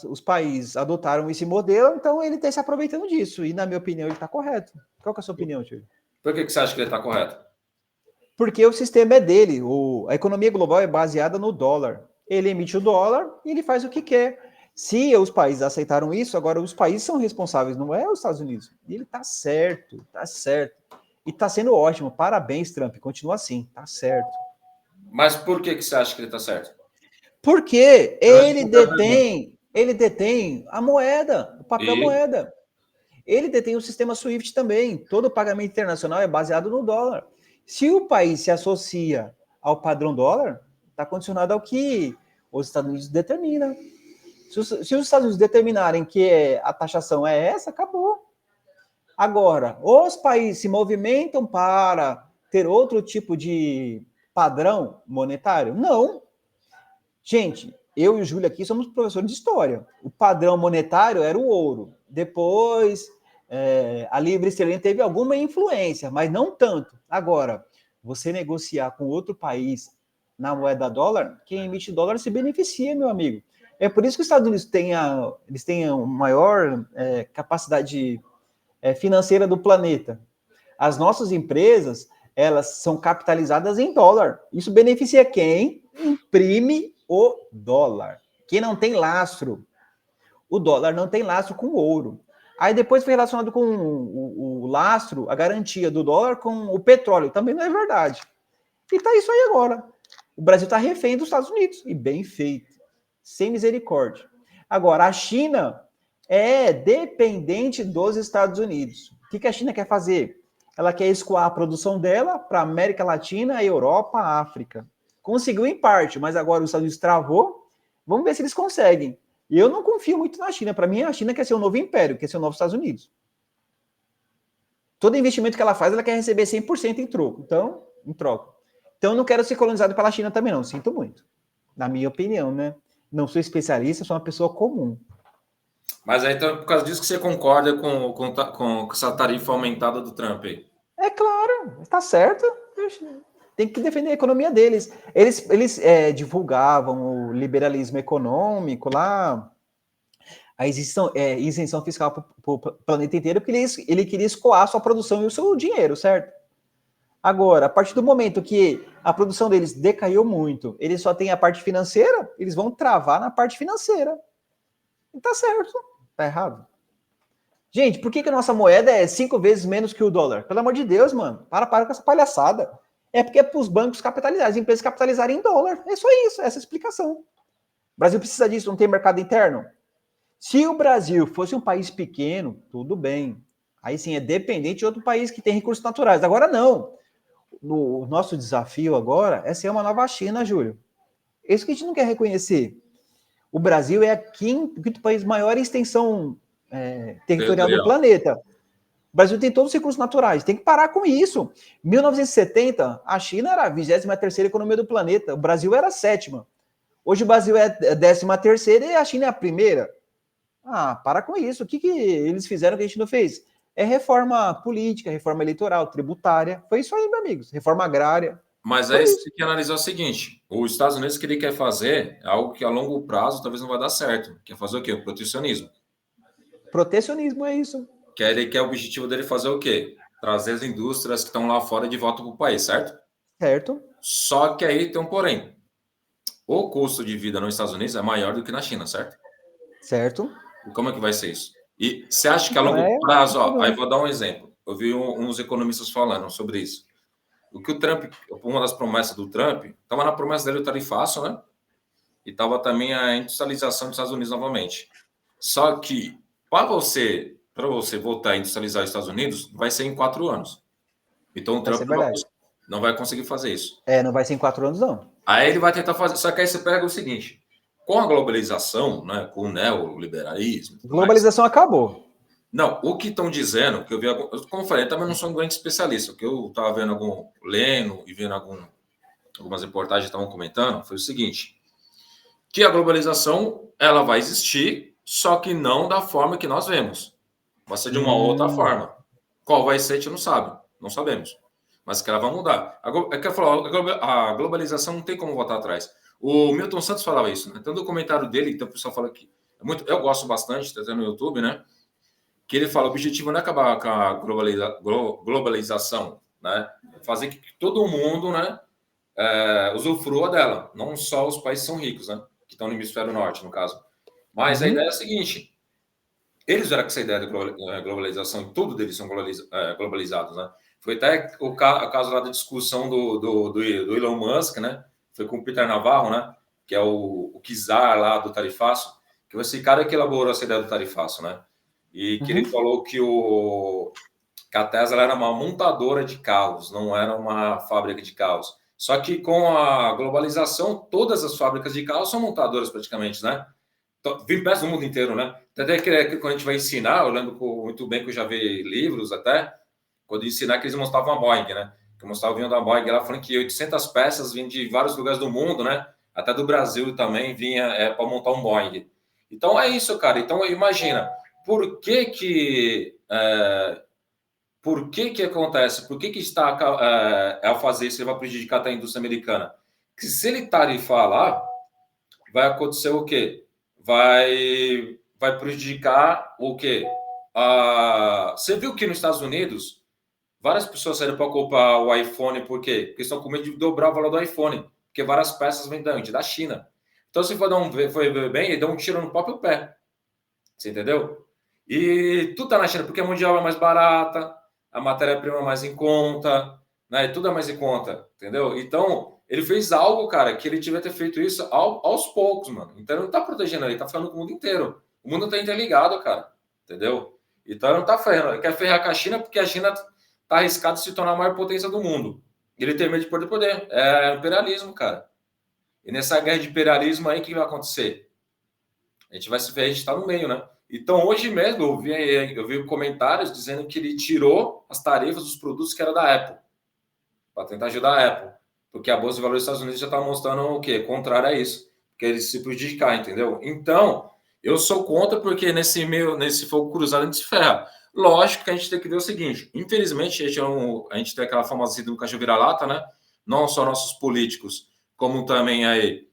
os países adotaram esse modelo, então ele está se aproveitando disso. E, na minha opinião, ele está correto. Qual que é a sua opinião, tio? Por que você acha que ele está correto? Porque o sistema é dele. A economia global é baseada no dólar. Ele emite o dólar e ele faz o que quer. Se os países aceitaram isso, agora os países são responsáveis, não é os Estados Unidos. E ele tá certo, tá certo. E tá sendo ótimo. Parabéns, Trump. Continua assim, tá certo. Mas por que você acha que ele tá certo? Porque ele detém a moeda, o papel moeda. Ele detém o sistema SWIFT também. Todo pagamento internacional é baseado no dólar. Se o país se associa ao padrão dólar, está condicionado ao que os Estados Unidos determinam. Se os Estados Unidos determinarem que a taxação é essa, acabou. Agora, os países se movimentam para ter outro tipo de padrão monetário? Não. Gente, eu e o Júlio aqui somos professores de história. O padrão monetário era o ouro. Depois, a libra esterlina teve alguma influência, mas não tanto. Agora, você negociar com outro país na moeda dólar, quem emite dólar se beneficia, meu amigo. É por isso que os Estados Unidos têm a maior capacidade financeira do planeta. As nossas empresas, elas são capitalizadas em dólar. Isso beneficia quem? Imprime o dólar. Quem não tem lastro. O dólar não tem lastro com o ouro. Aí depois foi relacionado com o lastro, a garantia do dólar com o petróleo. Também não é verdade. E tá isso aí agora. O Brasil está refém dos Estados Unidos. E bem feito. Sem misericórdia. Agora, a China é dependente dos Estados Unidos. O que a China quer fazer? Ela quer escoar a produção dela para a América Latina, Europa, África. Conseguiu em parte, mas agora os Estados Unidos travou. Vamos ver se eles conseguem. E eu não confio muito na China. Para mim, a China quer ser um novo império, quer ser um novo Estados Unidos. Todo investimento que ela faz, ela quer receber 100% em troco. Então, em troca. Então, eu não quero ser colonizado pela China também, não. Sinto muito. Na minha opinião, né? Não sou especialista, sou uma pessoa comum. Mas aí, então, por causa disso que você concorda com essa tarifa aumentada do Trump aí? É claro, está certo. Tem que defender a economia deles. Eles divulgavam o liberalismo econômico lá, a isenção fiscal para o planeta inteiro, porque ele queria escoar a sua produção e o seu dinheiro, certo? Agora, a partir do momento que a produção deles decaiu muito, eles só têm a parte financeira, eles vão travar na parte financeira. E tá certo, tá errado. Gente, por que a nossa moeda é 5 vezes menos que o dólar? Pelo amor de Deus, mano. Para com essa palhaçada. É porque é para os bancos capitalizarem, as empresas capitalizarem em dólar. É só isso, essa é a explicação. O Brasil precisa disso, não tem mercado interno. Se o Brasil fosse um país pequeno, tudo bem. Aí sim, é dependente de outro país que tem recursos naturais. Agora não. O nosso desafio agora é ser uma nova China, Júlio. Isso que a gente não quer reconhecer. O Brasil é o quinto país maior em extensão territorial do planeta. O Brasil tem todos os recursos naturais. Tem que parar com isso. Em 1970, a China era a 23ª economia do planeta. O Brasil era a 7ª. Hoje o Brasil é a 13ª e a China é a primeira. Ah, para com isso. O que eles fizeram que a gente não fez? É reforma política, reforma eleitoral, tributária. Foi isso aí, meus amigos. Reforma agrária. Mas aí você tem que analisar o seguinte: os Estados Unidos, que ele quer fazer é algo que a longo prazo talvez não vai dar certo. Quer fazer o quê? O protecionismo. Protecionismo é isso. Ele quer o objetivo dele fazer o quê? Trazer as indústrias que estão lá fora de volta para o país, certo? Certo. Só que aí tem um porém. O custo de vida nos Estados Unidos é maior do que na China, certo? Certo. E como é que vai ser isso? E você acha que a longo prazo, aí vou dar um exemplo. Eu vi uns economistas falando sobre isso. O que o Trump, uma das promessas do Trump, estava na promessa dele o tarifaço, né? E estava também a industrialização dos Estados Unidos novamente. Só que para você voltar a industrializar os Estados Unidos, vai ser em 4 anos. Então o Trump não vai conseguir fazer isso. Não vai ser em 4 anos, não. Aí ele vai tentar fazer. Só que aí você pega o seguinte: com a globalização, né, com o neoliberalismo. Globalização acabou. Não, o que estão dizendo, que eu vi, como eu falei, eu também não sou um grande especialista, o que eu estava lendo e vendo algumas reportagens estavam comentando, foi o seguinte, que a globalização, ela vai existir, só que não da forma que nós vemos. Vai ser de uma outra forma. Qual vai ser, a gente não sabe, não sabemos. Mas que ela vai mudar. A globalização não tem como voltar atrás. O Milton Santos falava isso, né? Tem um documentário dele, então o pessoal fala que eu gosto bastante, está no YouTube, né? Que ele fala, o objetivo não é acabar com a globalização, né? Fazer que todo mundo, né, usufrua dela, não só os países que são ricos, né, que estão no hemisfério norte, no caso. Mas a ideia é a seguinte, eles vieram com essa ideia de globalização, e tudo deles são globalizados, né? Foi até o caso lá da discussão do Elon Musk, né? Foi com o Peter Navarro, né? Que é o czar lá do tarifaço, que foi esse cara que elaborou essa ideia do tarifaço, né? E que ele falou que a Tesla era uma montadora de carros, não era uma fábrica de carros. Só que com a globalização, todas as fábricas de carros são montadoras praticamente, né? Vem peças do mundo inteiro, né? Até que quando a gente vai ensinar, eu lembro muito bem que eu já vi livros até, quando ensinar que eles mostravam a Boeing, né? Que mostravam vindo da Boeing, ela falando que 800 peças vinham de vários lugares do mundo, né? Até do Brasil também vinha para montar um Boeing. Então é isso, cara. Então imagina, por que acontece? Por que está ao fazer isso, ele vai prejudicar até a indústria americana? Que se ele tarifar lá, vai acontecer o quê? Vai prejudicar o quê? Você viu que nos Estados Unidos Várias pessoas saíram para comprar o iPhone, por quê? Porque estão com medo de dobrar o valor do iPhone, porque várias peças vêm da China. Então, se for ver bem, ele dá um tiro no próprio pé. Você entendeu? E tudo tá na China, porque a mundial é mais barata, a matéria-prima é mais em conta, né? Tudo é mais em conta, entendeu? Então, ele fez algo, cara, que ele devia ter feito isso aos poucos, mano. Então, ele não tá protegendo ele, tá falando com o mundo inteiro. O mundo tá interligado, cara, entendeu? Então, ele não tá ferrando. Ele quer ferrar com a China porque a China tá arriscada de se tornar a maior potência do mundo. Ele tem medo de perder poder. É imperialismo, cara. E nessa guerra de imperialismo aí, o que vai acontecer? A gente vai se ver, a gente está no meio, né? Então, hoje mesmo, eu vi comentários dizendo que ele tirou as tarifas dos produtos que era da Apple, para tentar ajudar a Apple. Porque a Bolsa de Valores dos Estados Unidos já está mostrando o quê? Contrário a isso. Que eles se prejudicar, entendeu? Então, eu sou contra porque nesse fogo cruzado a gente se ferra. Lógico que a gente tem que ver o seguinte, infelizmente, a gente tem aquela famosa síndrome do cachorro vira-lata, né? Não só nossos políticos, como também aí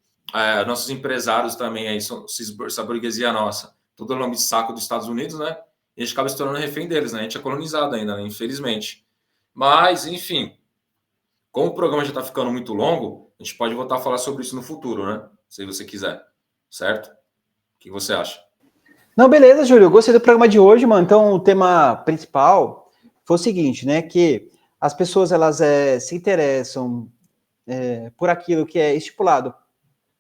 nossos empresários também, aí, essa burguesia nossa, todo nome de saco dos Estados Unidos, né? E a gente acaba se tornando refém deles, né? A gente é colonizado ainda, né? Infelizmente. Mas, enfim, como o programa já está ficando muito longo, a gente pode voltar a falar sobre isso no futuro, né? Se você quiser, certo? O que você acha? Não, beleza, Júlio. Eu gostei do programa de hoje, mano. Então, o tema principal foi o seguinte, né? Que as pessoas, elas se interessam por aquilo que é estipulado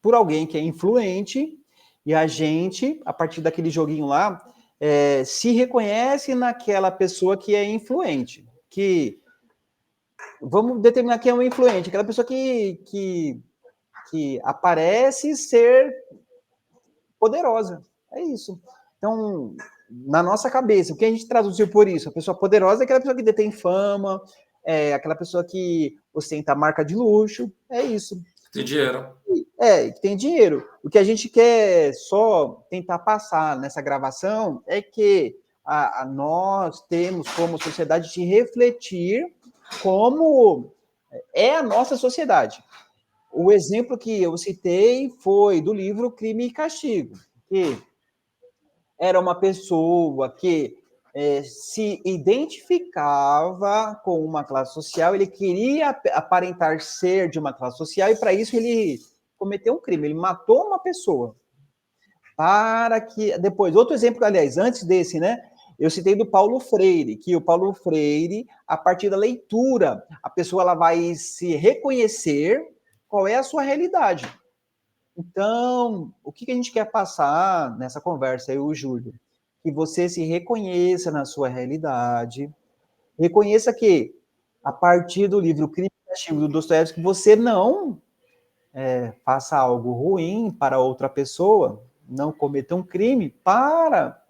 por alguém que é influente, e a gente, a partir daquele joguinho lá, se reconhece naquela pessoa que é influente. Que vamos determinar quem é um influente, aquela pessoa que aparece ser poderosa. É isso. Então, na nossa cabeça, o que a gente traduziu por isso? A pessoa poderosa é aquela pessoa que detém fama, aquela pessoa que ostenta marca de luxo, é isso. Tem dinheiro. Que tem dinheiro. O que a gente quer só tentar passar nessa gravação é que nós temos como sociedade de refletir como é a nossa sociedade. O exemplo que eu citei foi do livro Crime e Castigo, que era uma pessoa que se identificava com uma classe social, ele queria aparentar ser de uma classe social, e para isso ele cometeu um crime, ele matou uma pessoa. Para que depois, outro exemplo, aliás, antes desse, né? Eu citei do Paulo Freire, que o Paulo Freire, a partir da leitura, a pessoa ela vai se reconhecer qual é a sua realidade. Então, o que a gente quer passar nessa conversa, eu e o Júlio? Que você se reconheça na sua realidade, reconheça que, a partir do livro Crime e Castigo do Dostoiévski, você não faça algo ruim para outra pessoa, não cometa um crime para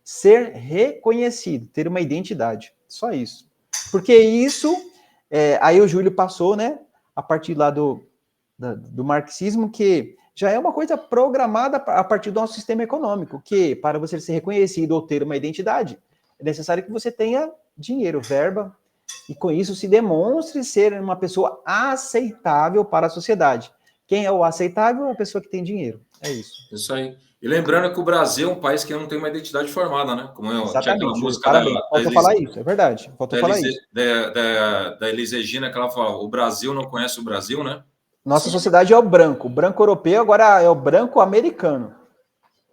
ser reconhecido, ter uma identidade. Só isso. Porque isso, aí o Júlio passou, né, a partir lá do marxismo, que já é uma coisa programada a partir do nosso sistema econômico, que para você ser reconhecido ou ter uma identidade, é necessário que você tenha dinheiro, verba, e com isso se demonstre ser uma pessoa aceitável para a sociedade. Quem é o aceitável? É a pessoa que tem dinheiro. É isso. Isso aí. E lembrando que o Brasil é um país que não tem uma identidade formada, né? Como tinha aquela música Faltou falar isso, é verdade. Faltou falar isso. Da Elis Regina, que ela fala, o Brasil não conhece o Brasil, né? Nossa sociedade é o branco europeu, agora é o branco americano.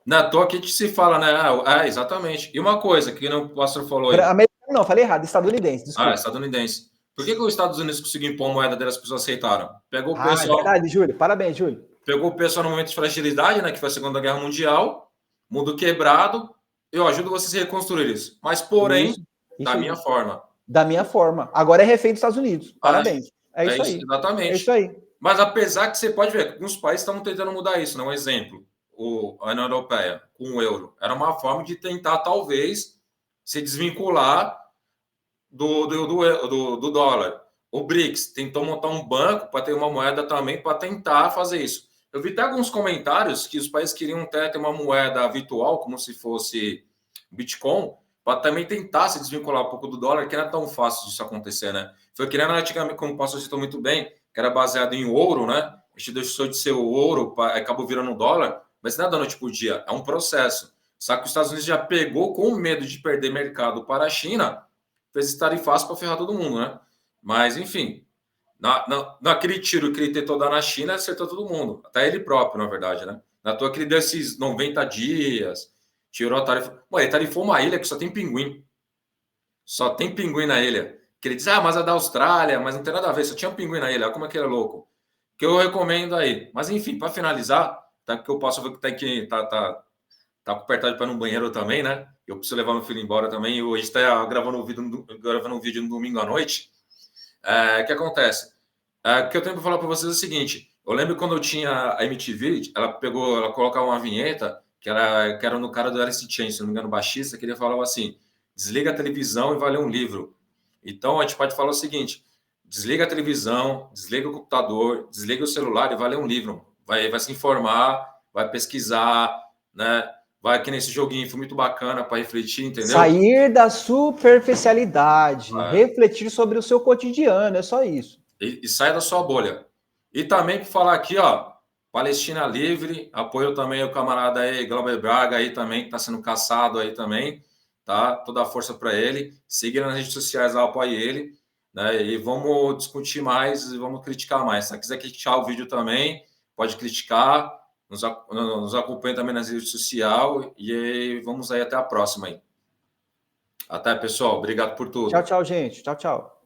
Na toa que se fala, né? Exatamente. E uma coisa que o pastor falou aí. Americano não, falei errado, estadunidense. Desculpa. Estadunidense. Por que os Estados Unidos conseguiu impor moeda dele, as pessoas aceitaram? Pegou o pessoal. É verdade, Júlio. Parabéns, Júlio. Pegou o pessoal no momento de fragilidade, né? Que foi a Segunda Guerra Mundial, mundo quebrado. Eu ajudo vocês a reconstruir isso. Mas, porém, isso da minha forma. Da minha forma. Agora é refém dos Estados Unidos. Parabéns. É isso aí. Exatamente. É isso aí. Mas apesar que você pode ver, alguns países estão tentando mudar isso, né? Um exemplo, a União Europeia com o euro. Era uma forma de tentar, talvez, se desvincular do dólar. O BRICS tentou montar um banco para ter uma moeda também para tentar fazer isso. Eu vi até alguns comentários que os países queriam ter uma moeda virtual, como se fosse Bitcoin, para também tentar se desvincular um pouco do dólar, que não é tão fácil disso acontecer, né? Foi criando antigamente, como o pastor citou muito bem, que era baseado em ouro, né? A gente deixou de ser o ouro, acabou virando dólar, mas não é da noite por dia, é um processo. Só que os Estados Unidos já pegou com medo de perder mercado para a China, fez esse tarifaço para ferrar todo mundo, né? Mas, enfim, naquele tiro que ele tentou dar na China, acertou todo mundo. Até ele próprio, na verdade, né? Na toa que ele deu esses 90 dias, tirou a tarifa. Pô, ele tarifou uma ilha que só tem pinguim. Só tem pinguim na ilha. Que ele diz, mas é da Austrália, mas não tem nada a ver, só tinha um pinguim na ilha. Olha como é que ele é louco. Que eu recomendo aí. Mas, enfim, para finalizar, tá, que eu posso ver que tem que... Tá apertado para ir no banheiro também, né? Eu preciso levar meu filho embora também. Hoje está gravando um vídeo no domingo à noite. O que acontece? O que eu tenho para falar para vocês é o seguinte. Eu lembro quando eu tinha a MTV, ela colocava uma vinheta que era no cara do Alice Chain, se não me engano, baixista, que ele falava assim, desliga a televisão e vai ler um livro. Então, a gente pode falar o seguinte, desliga a televisão, desliga o computador, desliga o celular e vai ler um livro. Vai se informar, vai pesquisar, né? Vai aqui nesse joguinho, foi muito bacana para refletir, entendeu? Sair da superficialidade, refletir sobre o seu cotidiano, é só isso. E sai da sua bolha. E também para falar aqui, ó, Palestina Livre, apoio também o camarada aí, Glauber Braga aí também, que está sendo caçado aí também, tá? Toda a força para ele. Siga nas redes sociais lá, apoie ele, né? E vamos discutir mais e vamos criticar mais. Se quiser criticar o vídeo também, pode criticar. Nos acompanhe também nas redes sociais e vamos aí até a próxima aí. Até, pessoal. Obrigado por tudo. Tchau, tchau, gente. Tchau, tchau.